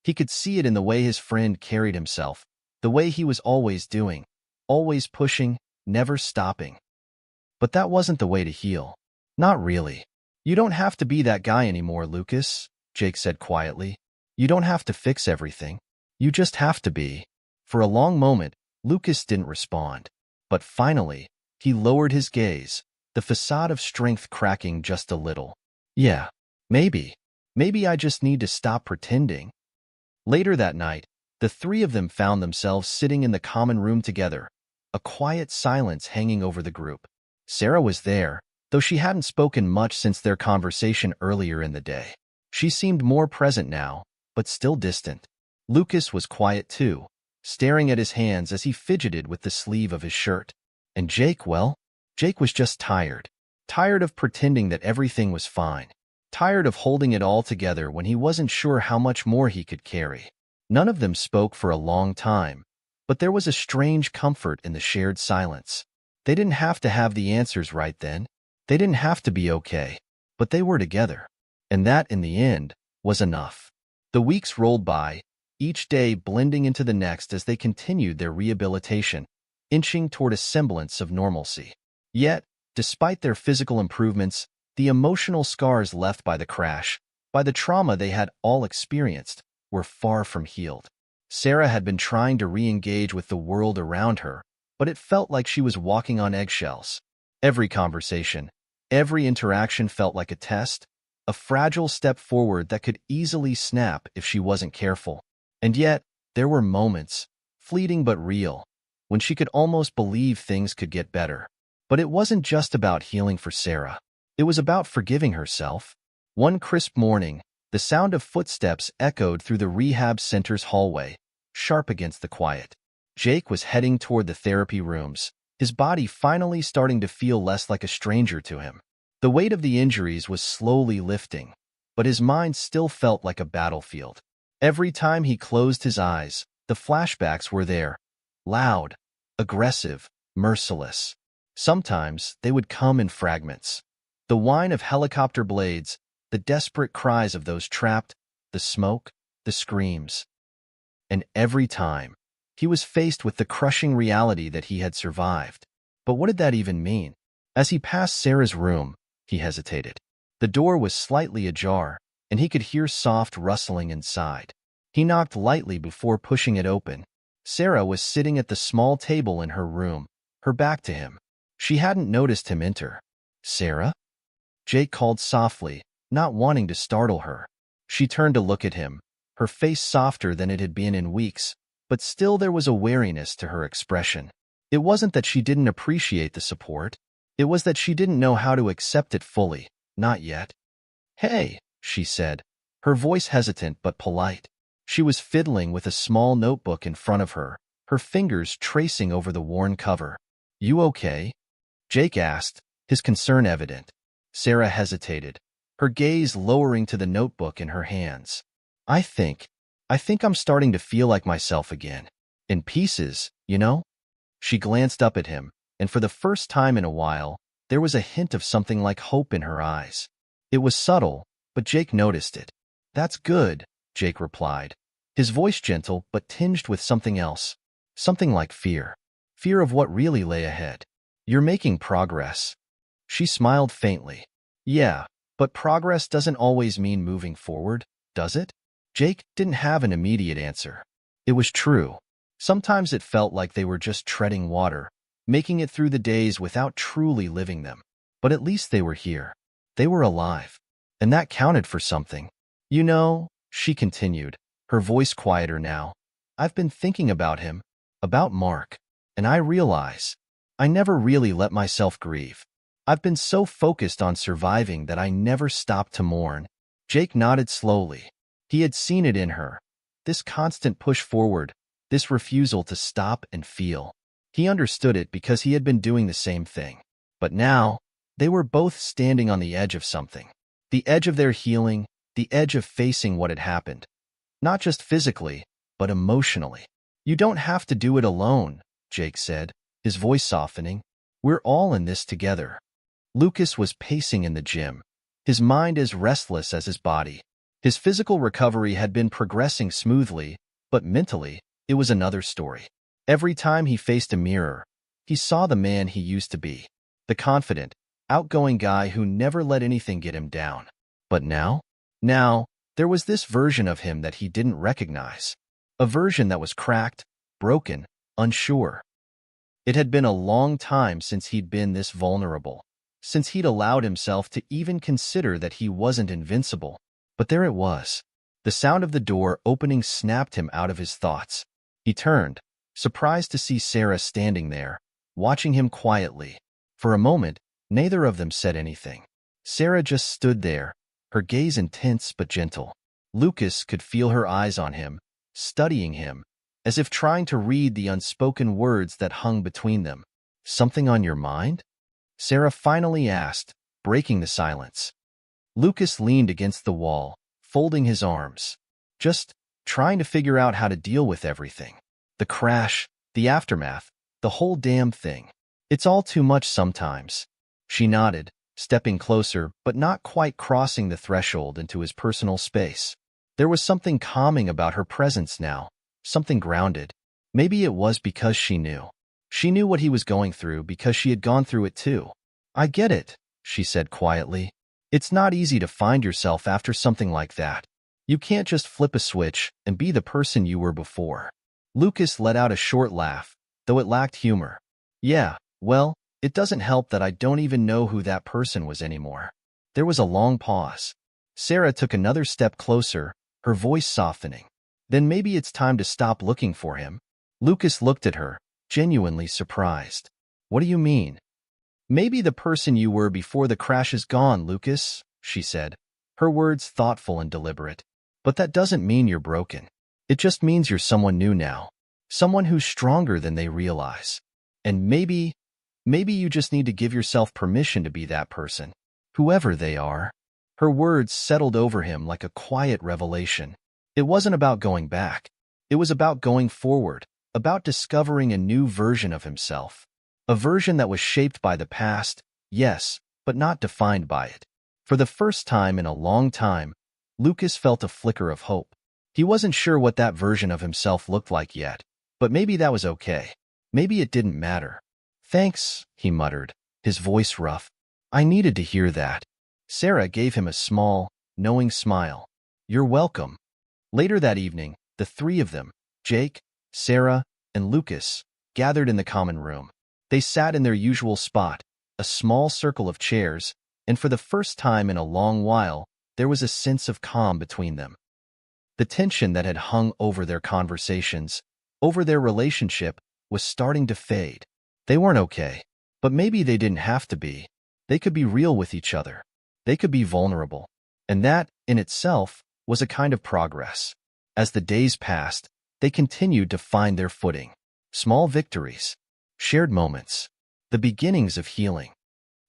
He could see it in the way his friend carried himself, the way he was always doing, always pushing, never stopping. But that wasn't the way to heal. Not really. You don't have to be that guy anymore, Lucas, Jake said quietly. You don't have to fix everything. You just have to be. For a long moment, Lucas didn't respond. But finally, he lowered his gaze, the facade of strength cracking just a little. Yeah, maybe. Maybe I just need to stop pretending. Later that night, the three of them found themselves sitting in the common room together, a quiet silence hanging over the group. Sarah was there, though she hadn't spoken much since their conversation earlier in the day. She seemed more present now, but still distant. Lucas was quiet too, staring at his hands as he fidgeted with the sleeve of his shirt. And Jake, well, Jake was just tired. Tired of pretending that everything was fine. Tired of holding it all together when he wasn't sure how much more he could carry. None of them spoke for a long time, but there was a strange comfort in the shared silence. They didn't have to have the answers right then. They didn't have to be okay, but they were together. And that, in the end, was enough. The weeks rolled by, each day blending into the next as they continued their rehabilitation, inching toward a semblance of normalcy. Yet, despite their physical improvements, the emotional scars left by the crash, by the trauma they had all experienced, were far from healed. Sarah had been trying to re-engage with the world around her, but it felt like she was walking on eggshells. Every conversation, every interaction felt like a test, a fragile step forward that could easily snap if she wasn't careful. And yet, there were moments, fleeting but real, when she could almost believe things could get better. But it wasn't just about healing for Sarah. It was about forgiving herself. One crisp morning, the sound of footsteps echoed through the rehab center's hallway, sharp against the quiet. Jake was heading toward the therapy rooms, his body finally starting to feel less like a stranger to him. The weight of the injuries was slowly lifting, but his mind still felt like a battlefield. Every time he closed his eyes, the flashbacks were there, loud, aggressive, merciless. Sometimes they would come in fragments. The whine of helicopter blades, the desperate cries of those trapped, the smoke, the screams. And every time, he was faced with the crushing reality that he had survived. But what did that even mean? As he passed Sarah's room, he hesitated. The door was slightly ajar, and he could hear soft rustling inside. He knocked lightly before pushing it open. Sarah was sitting at the small table in her room, her back to him. She hadn't noticed him enter. "Sarah?" Jake called softly, not wanting to startle her. She turned to look at him, her face softer than it had been in weeks, but still there was a wariness to her expression. It wasn't that she didn't appreciate the support. It was that she didn't know how to accept it fully, not yet. "Hey," she said, her voice hesitant but polite. She was fiddling with a small notebook in front of her, her fingers tracing over the worn cover. "You okay?" Jake asked, his concern evident. Sarah hesitated, her gaze lowering to the notebook in her hands. I think I'm starting to feel like myself again. In pieces, you know?" She glanced up at him, and for the first time in a while, there was a hint of something like hope in her eyes. It was subtle, but Jake noticed it. "That's good," Jake replied, his voice gentle but tinged with something else. Something like fear. Fear of what really lay ahead. "You're making progress." She smiled faintly. "Yeah, but progress doesn't always mean moving forward, does it?" Jake didn't have an immediate answer. It was true. Sometimes it felt like they were just treading water, making it through the days without truly living them. But at least they were here. They were alive. And that counted for something. "You know," she continued, her voice quieter now, "I've been thinking about him, about Mark, and I realize I never really let myself grieve. I've been so focused on surviving that I never stopped to mourn." Jake nodded slowly. He had seen it in her. This constant push forward, this refusal to stop and feel. He understood it because he had been doing the same thing. But now, They were both standing on the edge of something. The edge of their healing, the edge of facing what had happened. Not just physically, but emotionally. "You don't have to do it alone," Jake said, his voice softening. "We're all in this together." Lucas was pacing in the gym, his mind as restless as his body. His physical recovery had been progressing smoothly, but mentally, it was another story. Every time he faced a mirror, he saw the man he used to be. The confident, outgoing guy who never let anything get him down. But now, there was this version of him that he didn't recognize. A version that was cracked, broken, unsure. It had been a long time since he'd been this vulnerable, since he'd allowed himself to even consider that he wasn't invincible. But there it was. The sound of the door opening snapped him out of his thoughts. He turned, surprised to see Sarah standing there, watching him quietly. For a moment, neither of them said anything. Sarah just stood there, her gaze intense but gentle. Lucas could feel her eyes on him, studying him, as if trying to read the unspoken words that hung between them. "Something on your mind?" Sarah finally asked, breaking the silence. Lucas leaned against the wall, folding his arms. "Just trying to figure out how to deal with everything. The crash, the aftermath, the whole damn thing. It's all too much sometimes." She nodded, stepping closer but not quite crossing the threshold into his personal space. There was something calming about her presence now, something grounded. Maybe it was because she knew. She knew what he was going through because she had gone through it too. "I get it," she said quietly. "It's not easy to find yourself after something like that. You can't just flip a switch and be the person you were before." Lucas let out a short laugh, though it lacked humor. "Yeah, well, it doesn't help that I don't even know who that person was anymore." There was a long pause. Sarah took another step closer, her voice softening. "Then maybe it's time to stop looking for him." Lucas looked at her, genuinely surprised. "What do you mean?" "Maybe the person you were before the crash is gone, Lucas," she said, her words thoughtful and deliberate. "But that doesn't mean you're broken. It just means you're someone new now, someone who's stronger than they realize. And maybe you just need to give yourself permission to be that person, whoever they are." Her words settled over him like a quiet revelation. It wasn't about going back. It was about going forward, about discovering a new version of himself. A version that was shaped by the past, yes, but not defined by it. For the first time in a long time, Lucas felt a flicker of hope. He wasn't sure what that version of himself looked like yet, but maybe that was okay. Maybe it didn't matter. "Thanks," he muttered, his voice rough. "I needed to hear that." Sarah gave him a small, knowing smile. "You're welcome." Later that evening, the three of them, Jake, Sarah, and Lucas, gathered in the common room. They sat in their usual spot, a small circle of chairs, and for the first time in a long while, there was a sense of calm between them. The tension that had hung over their conversations, over their relationship, was starting to fade. They weren't okay, but maybe they didn't have to be. They could be real with each other. They could be vulnerable. And that, in itself, was a kind of progress. As the days passed, they continued to find their footing. Small victories, shared moments, the beginnings of healing.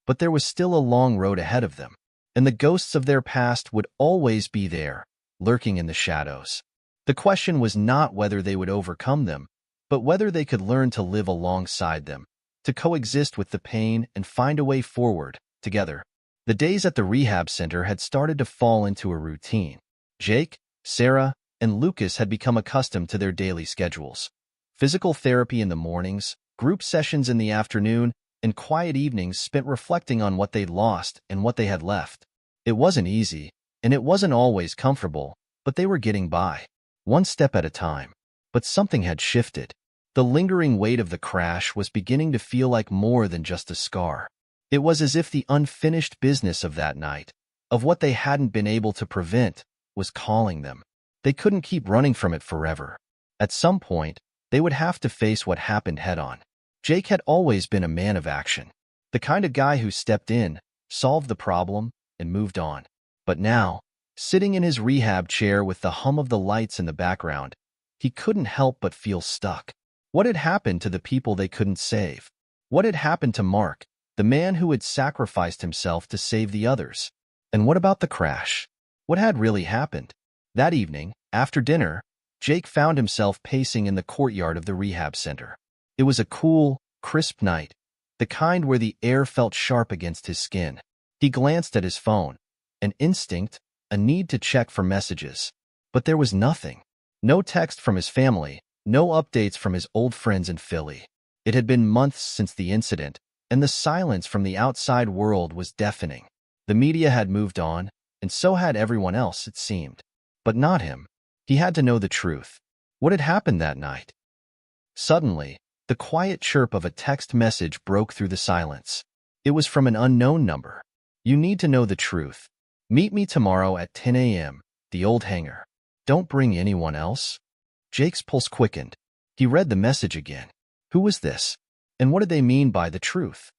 But there was still a long road ahead of them, and the ghosts of their past would always be there, lurking in the shadows. The question was not whether they would overcome them, but whether they could learn to live alongside them, to coexist with the pain and find a way forward, together. The days at the rehab center had started to fall into a routine. Jake, Sarah, and Lucas had become accustomed to their daily schedules. Physical therapy in the mornings, group sessions in the afternoon, and quiet evenings spent reflecting on what they'd lost and what they had left. It wasn't easy, and it wasn't always comfortable, but they were getting by, one step at a time. But something had shifted. The lingering weight of the crash was beginning to feel like more than just a scar. It was as if the unfinished business of that night, of what they hadn't been able to prevent, was calling them. They couldn't keep running from it forever. At some point, they would have to face what happened head-on. Jake had always been a man of action, the kind of guy who stepped in, solved the problem, and moved on. But now, sitting in his rehab chair with the hum of the lights in the background, he couldn't help but feel stuck. What had happened to the people they couldn't save? What had happened to Mark, The man who had sacrificed himself to save the others. And what about the crash? What had really happened? That evening, after dinner, Jake found himself pacing in the courtyard of the rehab center. It was a cool, crisp night, the kind where the air felt sharp against his skin. He glanced at his phone. An instinct, a need to check for messages. But there was nothing. No text from his family, no updates from his old friends in Philly. It had been months since the incident, and the silence from the outside world was deafening. The media had moved on, and so had everyone else, it seemed. But not him. He had to know the truth. What had happened that night? Suddenly, the quiet chirp of a text message broke through the silence. It was from an unknown number. You need to know the truth. Meet me tomorrow at 10 a.m., the old hangar. Don't bring anyone else. Jake's pulse quickened. He read the message again. Who was this? And what did they mean by the truth?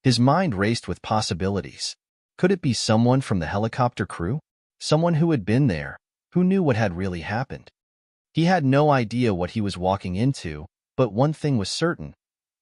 His mind raced with possibilities. Could it be someone from the helicopter crew? Someone who had been there, who knew what had really happened? He had no idea what he was walking into, but one thing was certain.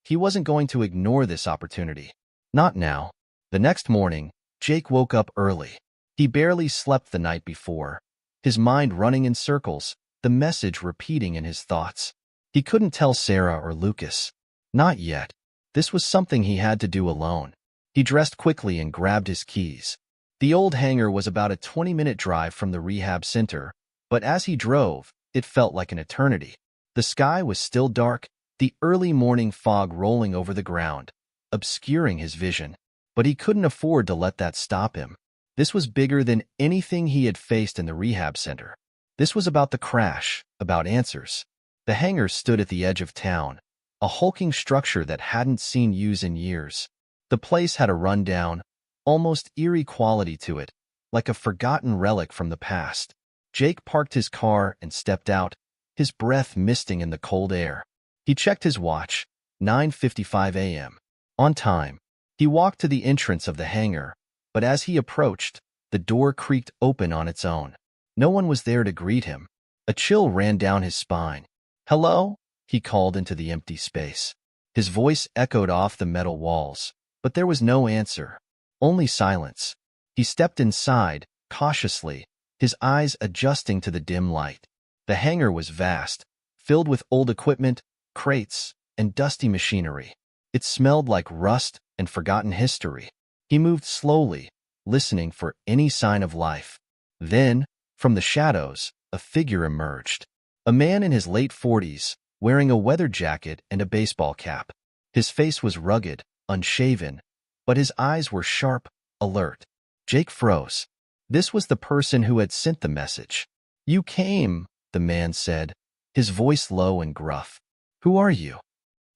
He wasn't going to ignore this opportunity. Not now. The next morning, Jake woke up early. He barely slept the night before, his mind running in circles, the message repeating in his thoughts. He couldn't tell Sarah or Lucas. Not yet. This was something he had to do alone. He dressed quickly and grabbed his keys. The old hangar was about a 20-minute drive from the rehab center, but as he drove, it felt like an eternity. The sky was still dark, the early morning fog rolling over the ground, obscuring his vision. But he couldn't afford to let that stop him. This was bigger than anything he had faced in the rehab center. This was about the crash, about answers. The hangar stood at the edge of town, a hulking structure that hadn't seen use in years. The place had a rundown, almost eerie quality to it, like a forgotten relic from the past. Jake parked his car and stepped out, his breath misting in the cold air. He checked his watch, 9:55 a.m. On time. He walked to the entrance of the hangar, but as he approached, the door creaked open on its own. No one was there to greet him. A chill ran down his spine. "Hello?" he called into the empty space. His voice echoed off the metal walls, but there was no answer, only silence. He stepped inside, cautiously, his eyes adjusting to the dim light. The hangar was vast, filled with old equipment, crates, and dusty machinery. It smelled like rust and forgotten history. He moved slowly, listening for any sign of life. Then, from the shadows, a figure emerged. A man in his late 40s, wearing a weather jacket and a baseball cap. His face was rugged, unshaven, but his eyes were sharp, alert. Jake froze. This was the person who had sent the message. "You came," the man said, his voice low and gruff. "Who are you?"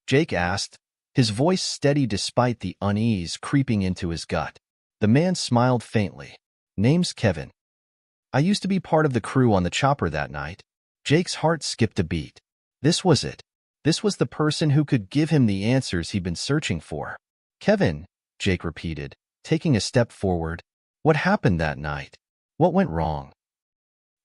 Jake asked, his voice steady despite the unease creeping into his gut. The man smiled faintly. "Name's Kevin. I used to be part of the crew on the chopper that night." Jake's heart skipped a beat. This was it. This was the person who could give him the answers he'd been searching for. "Kevin," Jake repeated, taking a step forward. "What happened that night? What went wrong?"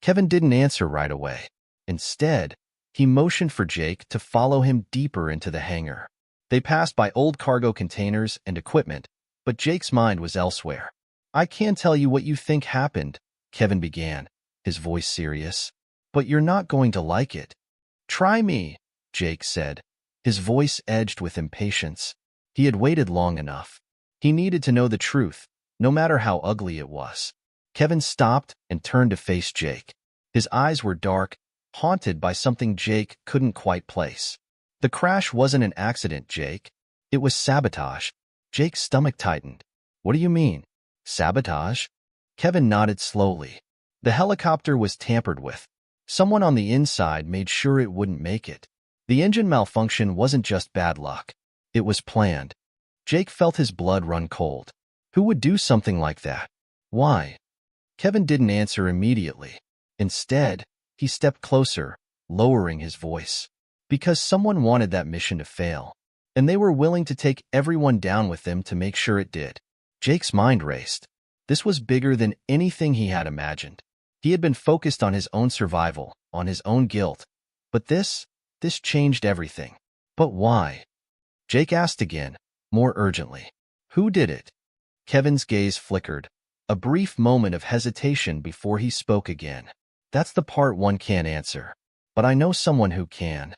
Kevin didn't answer right away. Instead, he motioned for Jake to follow him deeper into the hangar. They passed by old cargo containers and equipment, but Jake's mind was elsewhere. "I can tell you what you think happened," Kevin began, his voice serious. "But you're not going to like it." "Try me," Jake said, his voice edged with impatience. He had waited long enough. He needed to know the truth, no matter how ugly it was. Kevin stopped and turned to face Jake. His eyes were dark, haunted by something Jake couldn't quite place. "The crash wasn't an accident, Jake. It was sabotage." Jake's stomach tightened. "What do you mean? Sabotage?" Kevin nodded slowly. "The helicopter was tampered with. Someone on the inside made sure it wouldn't make it. The engine malfunction wasn't just bad luck. It was planned." Jake felt his blood run cold. Who would do something like that? Why? Kevin didn't answer immediately. Instead, he stepped closer, lowering his voice. Because someone wanted that mission to fail, and they were willing to take everyone down with them to make sure it did. Jake's mind raced. This was bigger than anything he had imagined. He had been focused on his own survival, on his own guilt. But this changed everything. But why? Jake asked again, more urgently. Who did it? Kevin's gaze flickered. A brief moment of hesitation before he spoke again. That's the part one can't answer. But I know someone who can.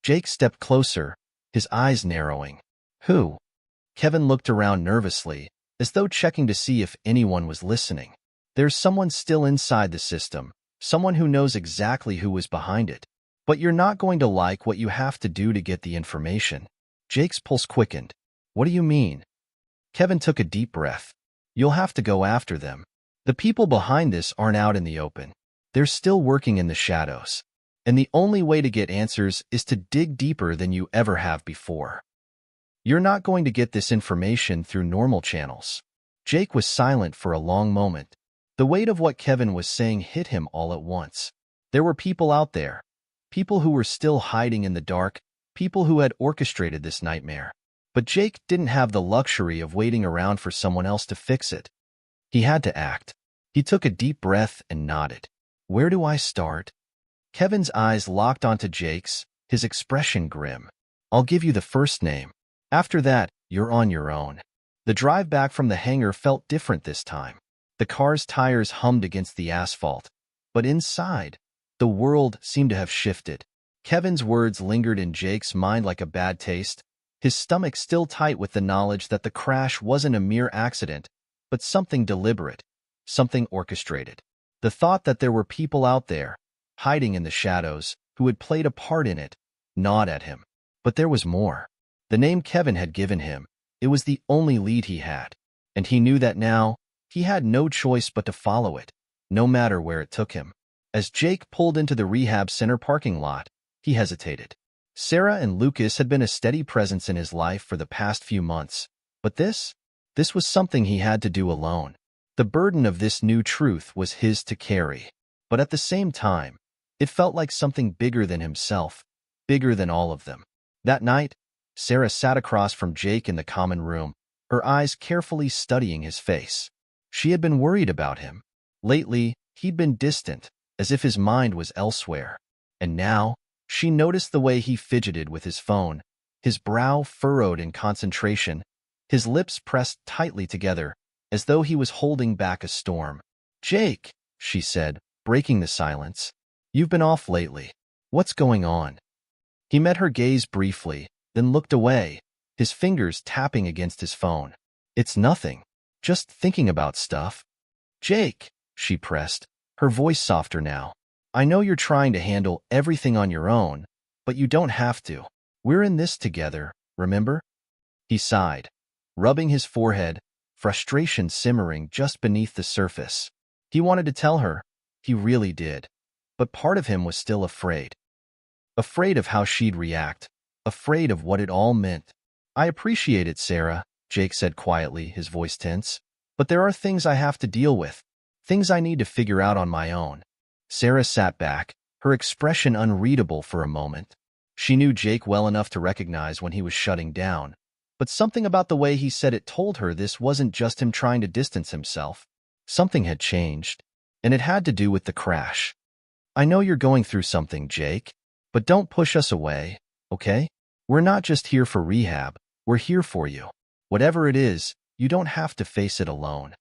Jake stepped closer, his eyes narrowing. Who? Kevin looked around nervously, as though checking to see if anyone was listening. There's someone still inside the system, someone who knows exactly who was behind it. But you're not going to like what you have to do to get the information. Jake's pulse quickened. What do you mean? Kevin took a deep breath. You'll have to go after them. The people behind this aren't out in the open. They're still working in the shadows. And the only way to get answers is to dig deeper than you ever have before. You're not going to get this information through normal channels. Jake was silent for a long moment. The weight of what Kevin was saying hit him all at once. There were people out there. People who were still hiding in the dark. People who had orchestrated this nightmare. But Jake didn't have the luxury of waiting around for someone else to fix it. He had to act. He took a deep breath and nodded. Where do I start? Kevin's eyes locked onto Jake's, his expression grim. I'll give you the first name. After that, you're on your own. The drive back from the hangar felt different this time. The car's tires hummed against the asphalt. But inside, the world seemed to have shifted. Kevin's words lingered in Jake's mind like a bad taste, his stomach still tight with the knowledge that the crash wasn't a mere accident, but something deliberate, something orchestrated. The thought that there were people out there, hiding in the shadows, who had played a part in it, gnawed at him. But there was more. The name Kevin had given him, it was the only lead he had. And he knew that now, he had no choice but to follow it, no matter where it took him. As Jake pulled into the rehab center parking lot, he hesitated. Sarah and Lucas had been a steady presence in his life for the past few months. But this was something he had to do alone. The burden of this new truth was his to carry. But at the same time, it felt like something bigger than himself, bigger than all of them. That night, Sarah sat across from Jake in the common room, her eyes carefully studying his face. She had been worried about him. Lately, he'd been distant, as if his mind was elsewhere. And now, she noticed the way he fidgeted with his phone, his brow furrowed in concentration, his lips pressed tightly together, as though he was holding back a storm. Jake, she said, breaking the silence. You've been off lately. What's going on? He met her gaze briefly, then looked away, his fingers tapping against his phone. It's nothing. Just thinking about stuff. Jake, she pressed, her voice softer now. I know you're trying to handle everything on your own, but you don't have to. We're in this together, remember? He sighed, rubbing his forehead, frustration simmering just beneath the surface. He wanted to tell her, he really did. But part of him was still afraid. Afraid of how she'd react, afraid of what it all meant. I appreciate it, Sarah, Jake said quietly, his voice tense. But there are things I have to deal with, things I need to figure out on my own. Sarah sat back, her expression unreadable for a moment. She knew Jake well enough to recognize when he was shutting down, but something about the way he said it told her this wasn't just him trying to distance himself. Something had changed, and it had to do with the crash. I know you're going through something, Jake, but don't push us away, okay? We're not just here for rehab, we're here for you. Whatever it is, you don't have to face it alone.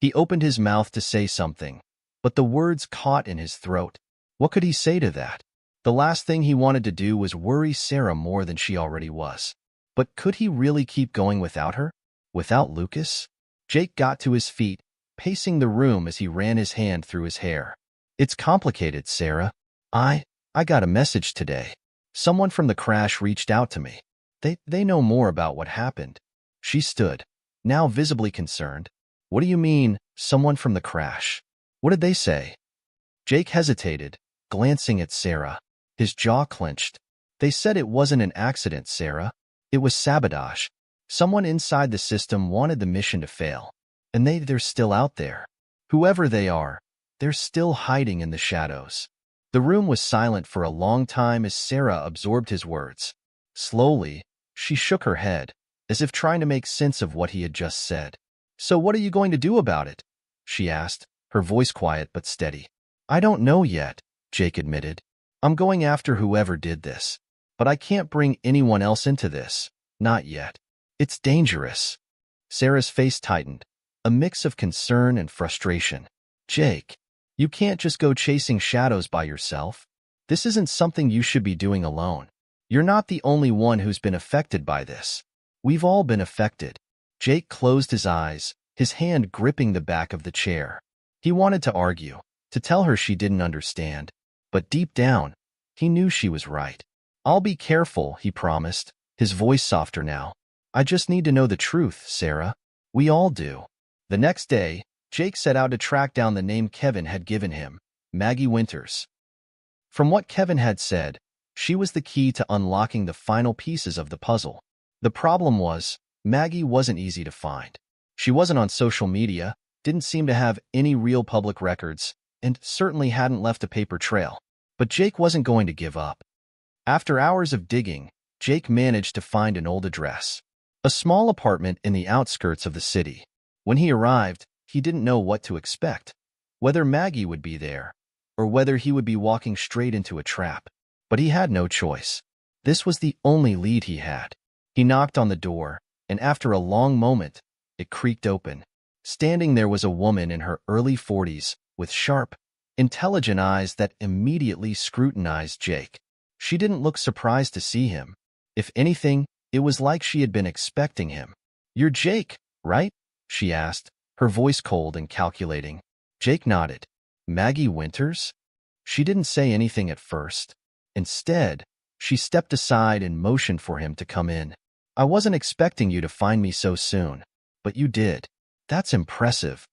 He opened his mouth to say something, but the words caught in his throat. What could he say to that? The last thing he wanted to do was worry Sarah more than she already was. But could he really keep going without her? Without Lucas? Jake got to his feet, pacing the room as he ran his hand through his hair. It's complicated, Sarah. I got a message today. Someone from the crash reached out to me. They know more about what happened. She stood, now visibly concerned. What do you mean, someone from the crash? What did they say? Jake hesitated, glancing at Sarah. His jaw clenched. They said it wasn't an accident, Sarah. It was sabotage. Someone inside the system wanted the mission to fail. And they're still out there. Whoever they are, they're still hiding in the shadows. The room was silent for a long time as Sarah absorbed his words. Slowly, she shook her head, as if trying to make sense of what he had just said. So what are you going to do about it? She asked, her voice quiet but steady. I don't know yet, Jake admitted. I'm going after whoever did this. But I can't bring anyone else into this. Not yet. It's dangerous. Sarah's face tightened, a mix of concern and frustration. Jake, you can't just go chasing shadows by yourself. This isn't something you should be doing alone. You're not the only one who's been affected by this. We've all been affected. Jake closed his eyes, his hand gripping the back of the chair. He wanted to argue, to tell her she didn't understand, but deep down, he knew she was right. I'll be careful, he promised, his voice softer now. I just need to know the truth, Sarah. We all do. The next day, Jake set out to track down the name Kevin had given him, Maggie Winters. From what Kevin had said, she was the key to unlocking the final pieces of the puzzle. The problem was, Maggie wasn't easy to find. She wasn't on social media, didn't seem to have any real public records, and certainly hadn't left a paper trail. But Jake wasn't going to give up. After hours of digging, Jake managed to find an old address. A small apartment in the outskirts of the city. When he arrived, he didn't know what to expect, whether Maggie would be there, or whether he would be walking straight into a trap. But he had no choice. This was the only lead he had. He knocked on the door, and after a long moment, it creaked open. Standing there was a woman in her early 40s, with sharp, intelligent eyes that immediately scrutinized Jake. She didn't look surprised to see him. If anything, it was like she had been expecting him. "You're Jake, right?" she asked, her voice cold and calculating. Jake nodded. "Maggie Winters?" She didn't say anything at first. Instead, she stepped aside and motioned for him to come in. "I wasn't expecting you to find me so soon, but you did. That's impressive."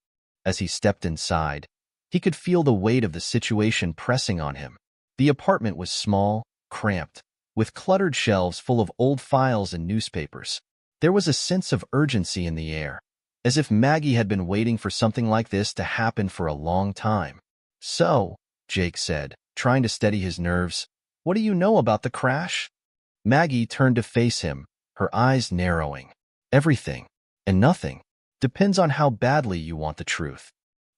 As he stepped inside, he could feel the weight of the situation pressing on him. The apartment was small, cramped, with cluttered shelves full of old files and newspapers. There was a sense of urgency in the air, as if Maggie had been waiting for something like this to happen for a long time. "So," Jake said, trying to steady his nerves, "what do you know about the crash?" Maggie turned to face him, her eyes narrowing. "Everything, and nothing. Depends on how badly you want the truth."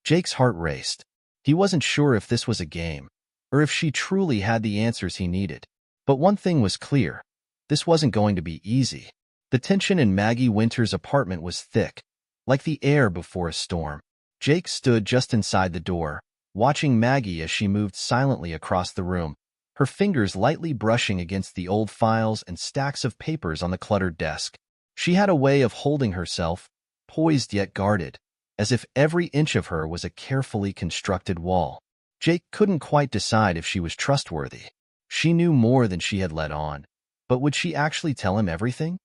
Jake's heart raced. He wasn't sure if this was a game, or if she truly had the answers he needed. But one thing was clear. This wasn't going to be easy. The tension in Maggie Winters' apartment was thick, like the air before a storm. Jake stood just inside the door, watching Maggie as she moved silently across the room, her fingers lightly brushing against the old files and stacks of papers on the cluttered desk. She had a way of holding herself, poised yet guarded, as if every inch of her was a carefully constructed wall. Jake couldn't quite decide if she was trustworthy. She knew more than she had let on, but would she actually tell him everything?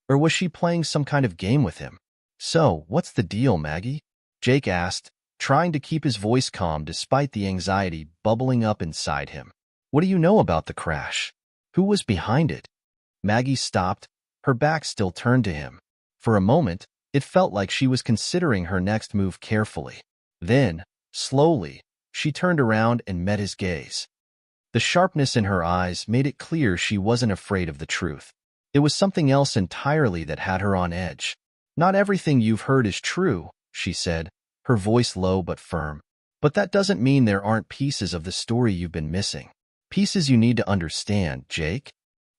Or was she playing some kind of game with him? "So, what's the deal, Maggie?" Jake asked, trying to keep his voice calm despite the anxiety bubbling up inside him. "What do you know about the crash? Who was behind it?" Maggie stopped, her back still turned to him. For a moment, it felt like she was considering her next move carefully. Then, slowly, she turned around and met his gaze. The sharpness in her eyes made it clear she wasn't afraid of the truth. It was something else entirely that had her on edge. "Not everything you've heard is true," she said, her voice low but firm. "But that doesn't mean there aren't pieces of the story you've been missing. Pieces you need to understand, Jake."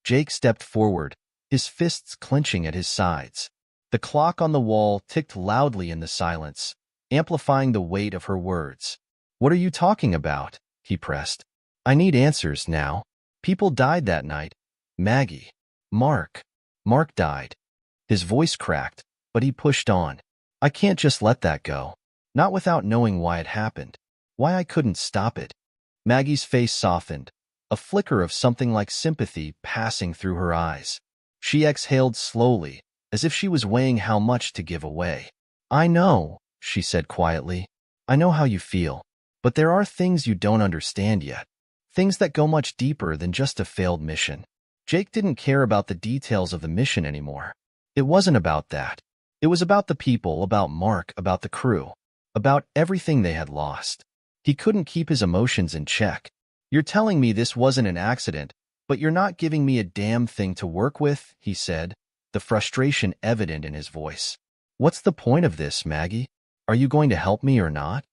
Jake stepped forward, his fists clenching at his sides. The clock on the wall ticked loudly in the silence, amplifying the weight of her words. "What are you talking about?" he pressed. "I need answers now. People died that night. Maggie. Mark. Mark died." His voice cracked, but he pushed on. "I can't just let that go. Not without knowing why it happened. Why I couldn't stop it." Maggie's face softened, a flicker of something like sympathy passing through her eyes. She exhaled slowly, as if she was weighing how much to give away. "I know," she said quietly. "I know how you feel. But there are things you don't understand yet. Things that go much deeper than just a failed mission." Jake didn't care about the details of the mission anymore. It wasn't about that. It was about the people, about Mark, about the crew, about everything they had lost. He couldn't keep his emotions in check. "You're telling me this wasn't an accident, but you're not giving me a damn thing to work with," he said, the frustration evident in his voice. "What's the point of this, Maggie? Are you going to help me or not?"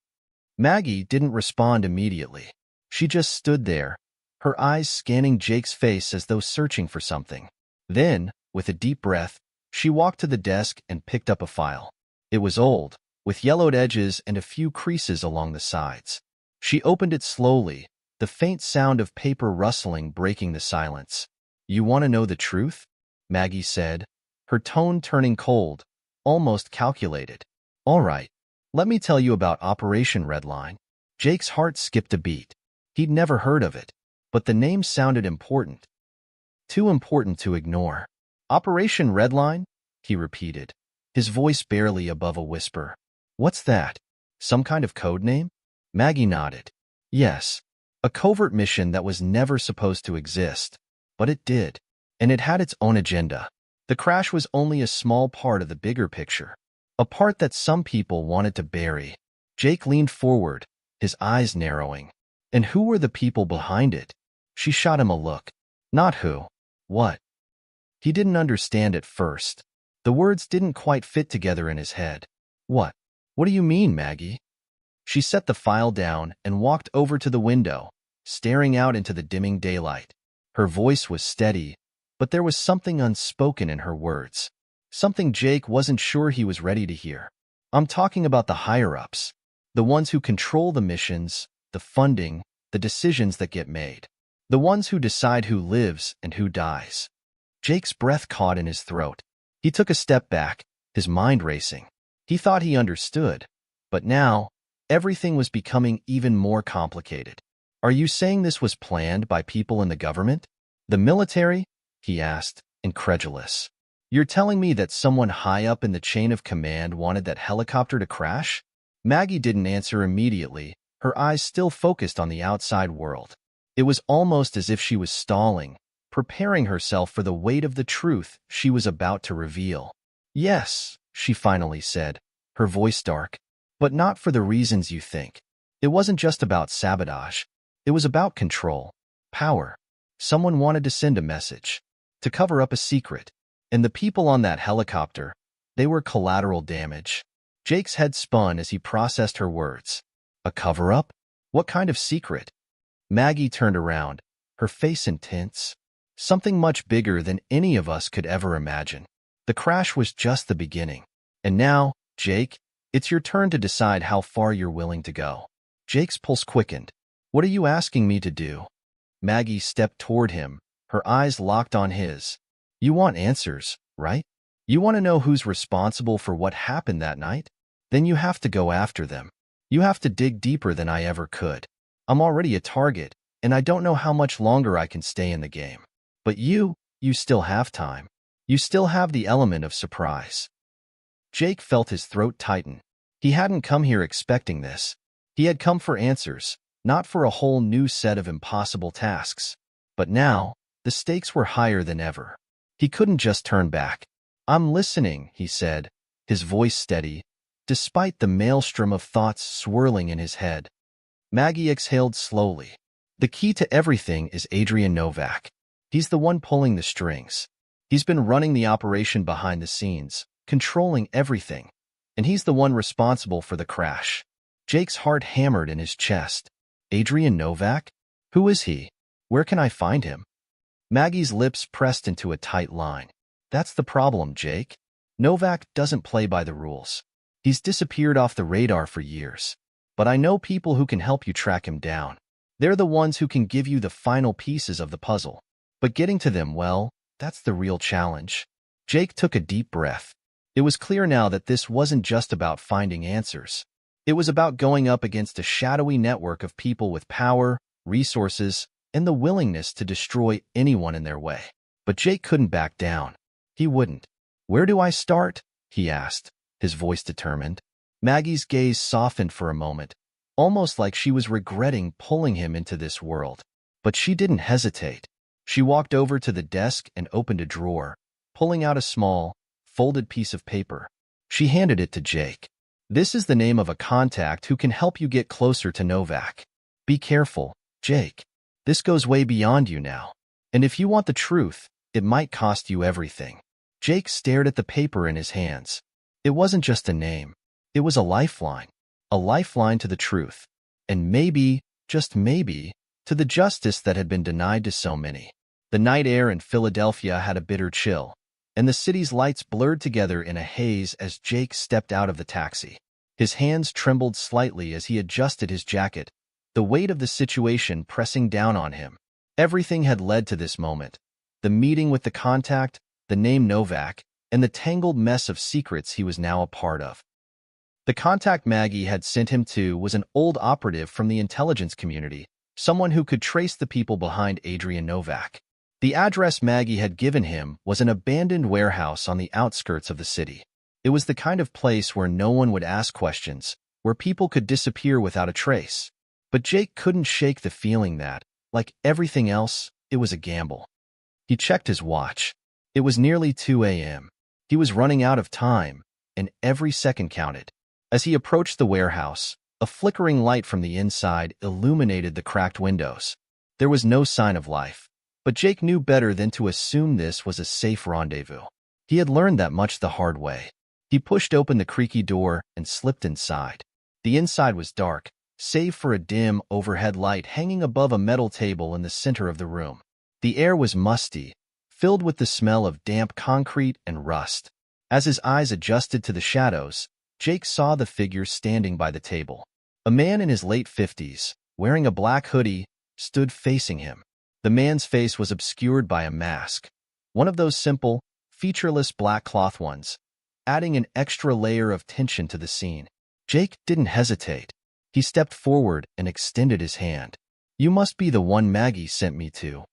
Maggie didn't respond immediately. She just stood there, her eyes scanning Jake's face as though searching for something. Then, with a deep breath, She walked to the desk and picked up a file. It was old, with yellowed edges and a few creases along the sides. She opened it slowly, the faint sound of paper rustling breaking the silence. "You want to know the truth?" Maggie said, her tone turning cold, almost calculated. "All right, let me tell you about Operation Redline." Jake's heart skipped a beat. He'd never heard of it, but the name sounded important. Too important to ignore. "Operation Redline?" he repeated, his voice barely above a whisper. "What's that? Some kind of code name?" Maggie nodded. "Yes, a covert mission that was never supposed to exist, but it did, and it had its own agenda. The crash was only a small part of the bigger picture, a part that some people wanted to bury." Jake leaned forward, his eyes narrowing. "And who were the people behind it?" She shot him a look. "Not who. What?" He didn't understand at first. The words didn't quite fit together in his head. "What? What do you mean, Maggie?" She set the file down and walked over to the window, staring out into the dimming daylight. Her voice was steady, but there was something unspoken in her words. Something Jake wasn't sure he was ready to hear. "I'm talking about the higher-ups, the ones who control the missions, the funding, the decisions that get made, the ones who decide who lives and who dies." Jake's breath caught in his throat. He took a step back, his mind racing. He thought he understood, but now, everything was becoming even more complicated. "Are you saying this was planned by people in the government? The military?" he asked, incredulous. "You're telling me that someone high up in the chain of command wanted that helicopter to crash?" Maggie didn't answer immediately, her eyes still focused on the outside world. It was almost as if she was stalling, preparing herself for the weight of the truth she was about to reveal. "Yes," she finally said, her voice dark, "but not for the reasons you think. It wasn't just about sabotage. It was about control, power. Someone wanted to send a message, to cover up a secret, and the people on that helicopter, they were collateral damage." Jake's head spun as he processed her words. A cover-up? What kind of secret? Maggie turned around, her face intense. "Something much bigger than any of us could ever imagine. The crash was just the beginning. And now, Jake, it's your turn to decide how far you're willing to go." Jake's pulse quickened. "What are you asking me to do?" Maggie stepped toward him, her eyes locked on his. "You want answers, right? You want to know who's responsible for what happened that night? Then you have to go after them. You have to dig deeper than I ever could. I'm already a target, and I don't know how much longer I can stay in the game. But you still have time. You still have the element of surprise." Jake felt his throat tighten. He hadn't come here expecting this. He had come for answers, not for a whole new set of impossible tasks. But now, the stakes were higher than ever. He couldn't just turn back. "I'm listening," he said, his voice steady, despite the maelstrom of thoughts swirling in his head. Maggie exhaled slowly. "The key to everything is Adrian Novak. He's the one pulling the strings. He's been running the operation behind the scenes, controlling everything, and he's the one responsible for the crash." Jake's heart hammered in his chest. "Adrian Novak? Who is he? Where can I find him?" Maggie's lips pressed into a tight line. "That's the problem, Jake. Novak doesn't play by the rules. He's disappeared off the radar for years. But I know people who can help you track him down. They're the ones who can give you the final pieces of the puzzle. But getting to them, well, that's the real challenge." Jake took a deep breath. It was clear now that this wasn't just about finding answers. It was about going up against a shadowy network of people with power, resources, and the willingness to destroy anyone in their way. But Jake couldn't back down. He wouldn't. "Where do I start?" he asked, his voice determined. Maggie's gaze softened for a moment, almost like she was regretting pulling him into this world. But she didn't hesitate. She walked over to the desk and opened a drawer, pulling out a small, folded piece of paper. She handed it to Jake. "This is the name of a contact who can help you get closer to Novak. Be careful, Jake. This goes way beyond you now. And if you want the truth, it might cost you everything." Jake stared at the paper in his hands. It wasn't just a name. It was a lifeline to the truth. And maybe, just maybe, to the justice that had been denied to so many. The night air in Philadelphia had a bitter chill. and the city's lights blurred together in a haze as Jake stepped out of the taxi. His hands trembled slightly as he adjusted his jacket, the weight of the situation pressing down on him. Everything had led to this moment. The meeting with the contact, the name Novak, and the tangled mess of secrets he was now a part of. The contact Maggie had sent him to was an old operative from the intelligence community, someone who could trace the people behind Adrian Novak. The address Maggie had given him was an abandoned warehouse on the outskirts of the city. It was the kind of place where no one would ask questions, where people could disappear without a trace. But Jake couldn't shake the feeling that, like everything else, it was a gamble. He checked his watch. It was nearly 2 a.m. He was running out of time, and every second counted. As he approached the warehouse, a flickering light from the inside illuminated the cracked windows. There was no sign of life, but Jake knew better than to assume this was a safe rendezvous. He had learned that much the hard way. He pushed open the creaky door and slipped inside. The inside was dark, save for a dim overhead light hanging above a metal table in the center of the room. The air was musty, filled with the smell of damp concrete and rust. As his eyes adjusted to the shadows, Jake saw the figure standing by the table. A man in his late 50s, wearing a black hoodie, stood facing him. The man's face was obscured by a mask, one of those simple, featureless black cloth ones, adding an extra layer of tension to the scene. Jake didn't hesitate. He stepped forward and extended his hand. "You must be the one Maggie sent me to."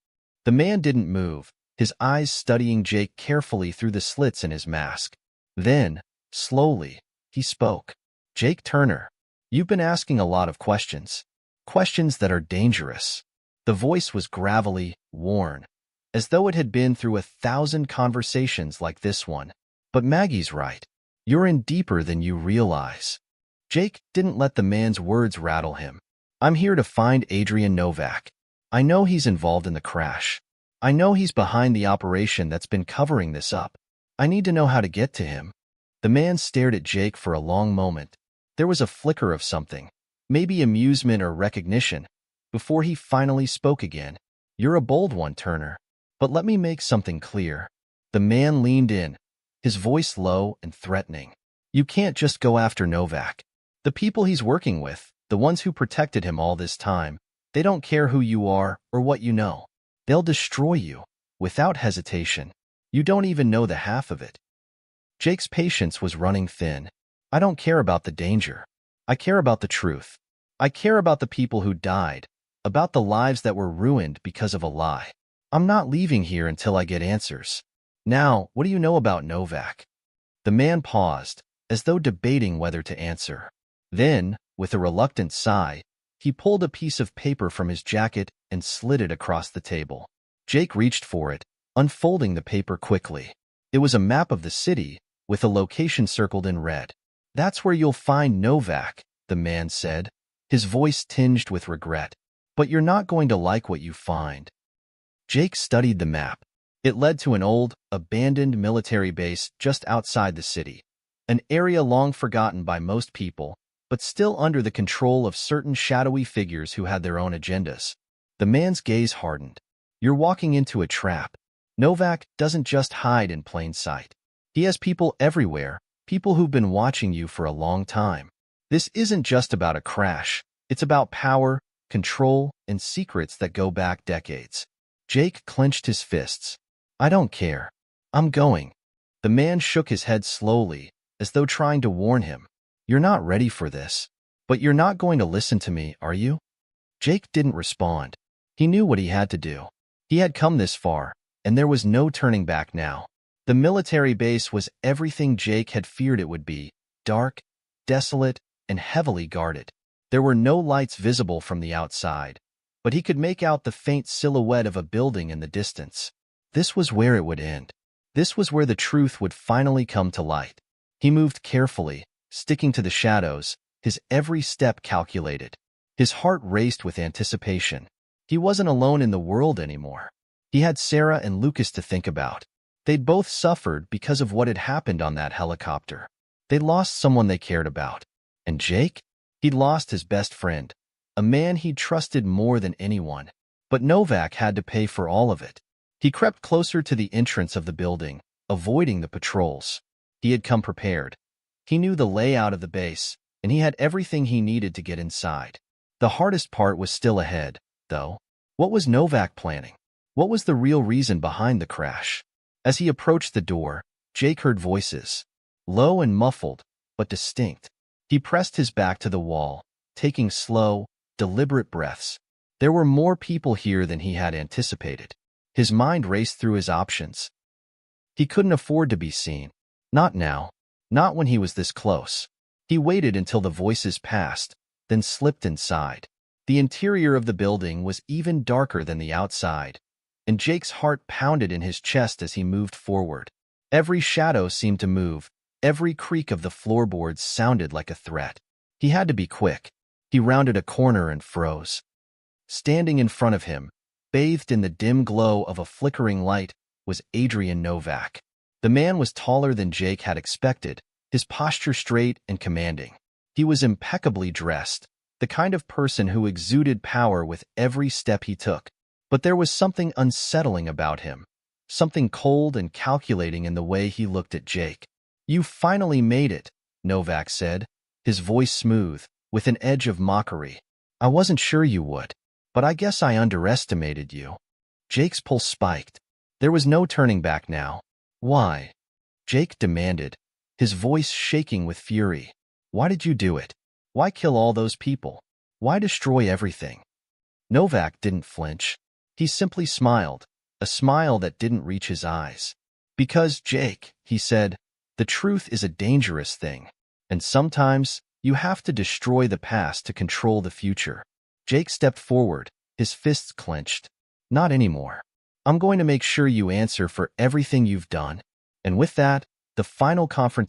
The man didn't move, his eyes studying Jake carefully through the slits in his mask. Then, slowly, he spoke. "Jake Turner, you've been asking a lot of questions. Questions that are dangerous." The voice was gravelly, worn, as though it had been through 1,000 conversations like this one. "But Maggie's right. You're in deeper than you realize." Jake didn't let the man's words rattle him. "I'm here to find Adrian Novak. I know he's involved in the crash. I know he's behind the operation that's been covering this up. I need to know how to get to him." The man stared at Jake for a long moment. There was a flicker of something, maybe amusement or recognition, before he finally spoke again. "You're a bold one, Turner. But let me make something clear." The man leaned in, his voice low and threatening. "You can't just go after Novak. The people he's working with, the ones who protected him all this time, they don't care who you are or what you know. They'll destroy you, without hesitation. You don't even know the half of it." Jake's patience was running thin. "I don't care about the danger. I care about the truth. I care about the people who died, about the lives that were ruined because of a lie. I'm not leaving here until I get answers. Now, what do you know about Novak?" The man paused, as though debating whether to answer. Then, with a reluctant sigh, he pulled a piece of paper from his jacket and slid it across the table. Jake reached for it, unfolding the paper quickly. It was a map of the city, with a location circled in red. "That's where you'll find Novak," the man said, his voice tinged with regret. "But you're not going to like what you find." Jake studied the map. It led to an old, abandoned military base just outside the city, an area long forgotten by most people, but still under the control of certain shadowy figures who had their own agendas. The man's gaze hardened. "You're walking into a trap. Novak doesn't just hide in plain sight. He has people everywhere, people who've been watching you for a long time. This isn't just about a crash. It's about power, control, and secrets that go back decades." Jake clenched his fists. "I don't care. I'm going." The man shook his head slowly, as though trying to warn him. "You're not ready for this. But you're not going to listen to me, are you?" Jake didn't respond. He knew what he had to do. He had come this far, and there was no turning back now. The military base was everything Jake had feared it would be: dark, desolate, and heavily guarded. There were no lights visible from the outside, but he could make out the faint silhouette of a building in the distance. This was where it would end. This was where the truth would finally come to light. He moved carefully, sticking to the shadows, his every step calculated. His heart raced with anticipation. He wasn't alone in the world anymore. He had Sarah and Lucas to think about. They'd both suffered because of what had happened on that helicopter. They'd lost someone they cared about. And Jake? He'd lost his best friend, a man he'd trusted more than anyone. But Novak had to pay for all of it. He crept closer to the entrance of the building, avoiding the patrols. He had come prepared. He knew the layout of the base, and he had everything he needed to get inside. The hardest part was still ahead, though. What was Novak planning? What was the real reason behind the crash? As he approached the door, Jake heard voices, low and muffled, but distinct. He pressed his back to the wall, taking slow, deliberate breaths. There were more people here than he had anticipated. His mind raced through his options. He couldn't afford to be seen. Not now. Not when he was this close. He waited until the voices passed, then slipped inside. The interior of the building was even darker than the outside, and Jake's heart pounded in his chest as he moved forward. Every shadow seemed to move. Every creak of the floorboards sounded like a threat. He had to be quick. He rounded a corner and froze. Standing in front of him, bathed in the dim glow of a flickering light, was Adrian Novak. The man was taller than Jake had expected, his posture straight and commanding. He was impeccably dressed, the kind of person who exuded power with every step he took. But there was something unsettling about him, something cold and calculating in the way he looked at Jake. "You finally made it," Novak said, his voice smooth, with an edge of mockery. "I wasn't sure you would, but I guess I underestimated you." Jake's pulse spiked. There was no turning back now. "Why?" Jake demanded, his voice shaking with fury. "Why did you do it? Why kill all those people? Why destroy everything?" Novak didn't flinch. He simply smiled, a smile that didn't reach his eyes. "Because, Jake," he said, "the truth is a dangerous thing, and sometimes you have to destroy the past to control the future." Jake stepped forward, his fists clenched. "Not anymore. I'm going to make sure you answer for everything you've done." And with that, the final confrontation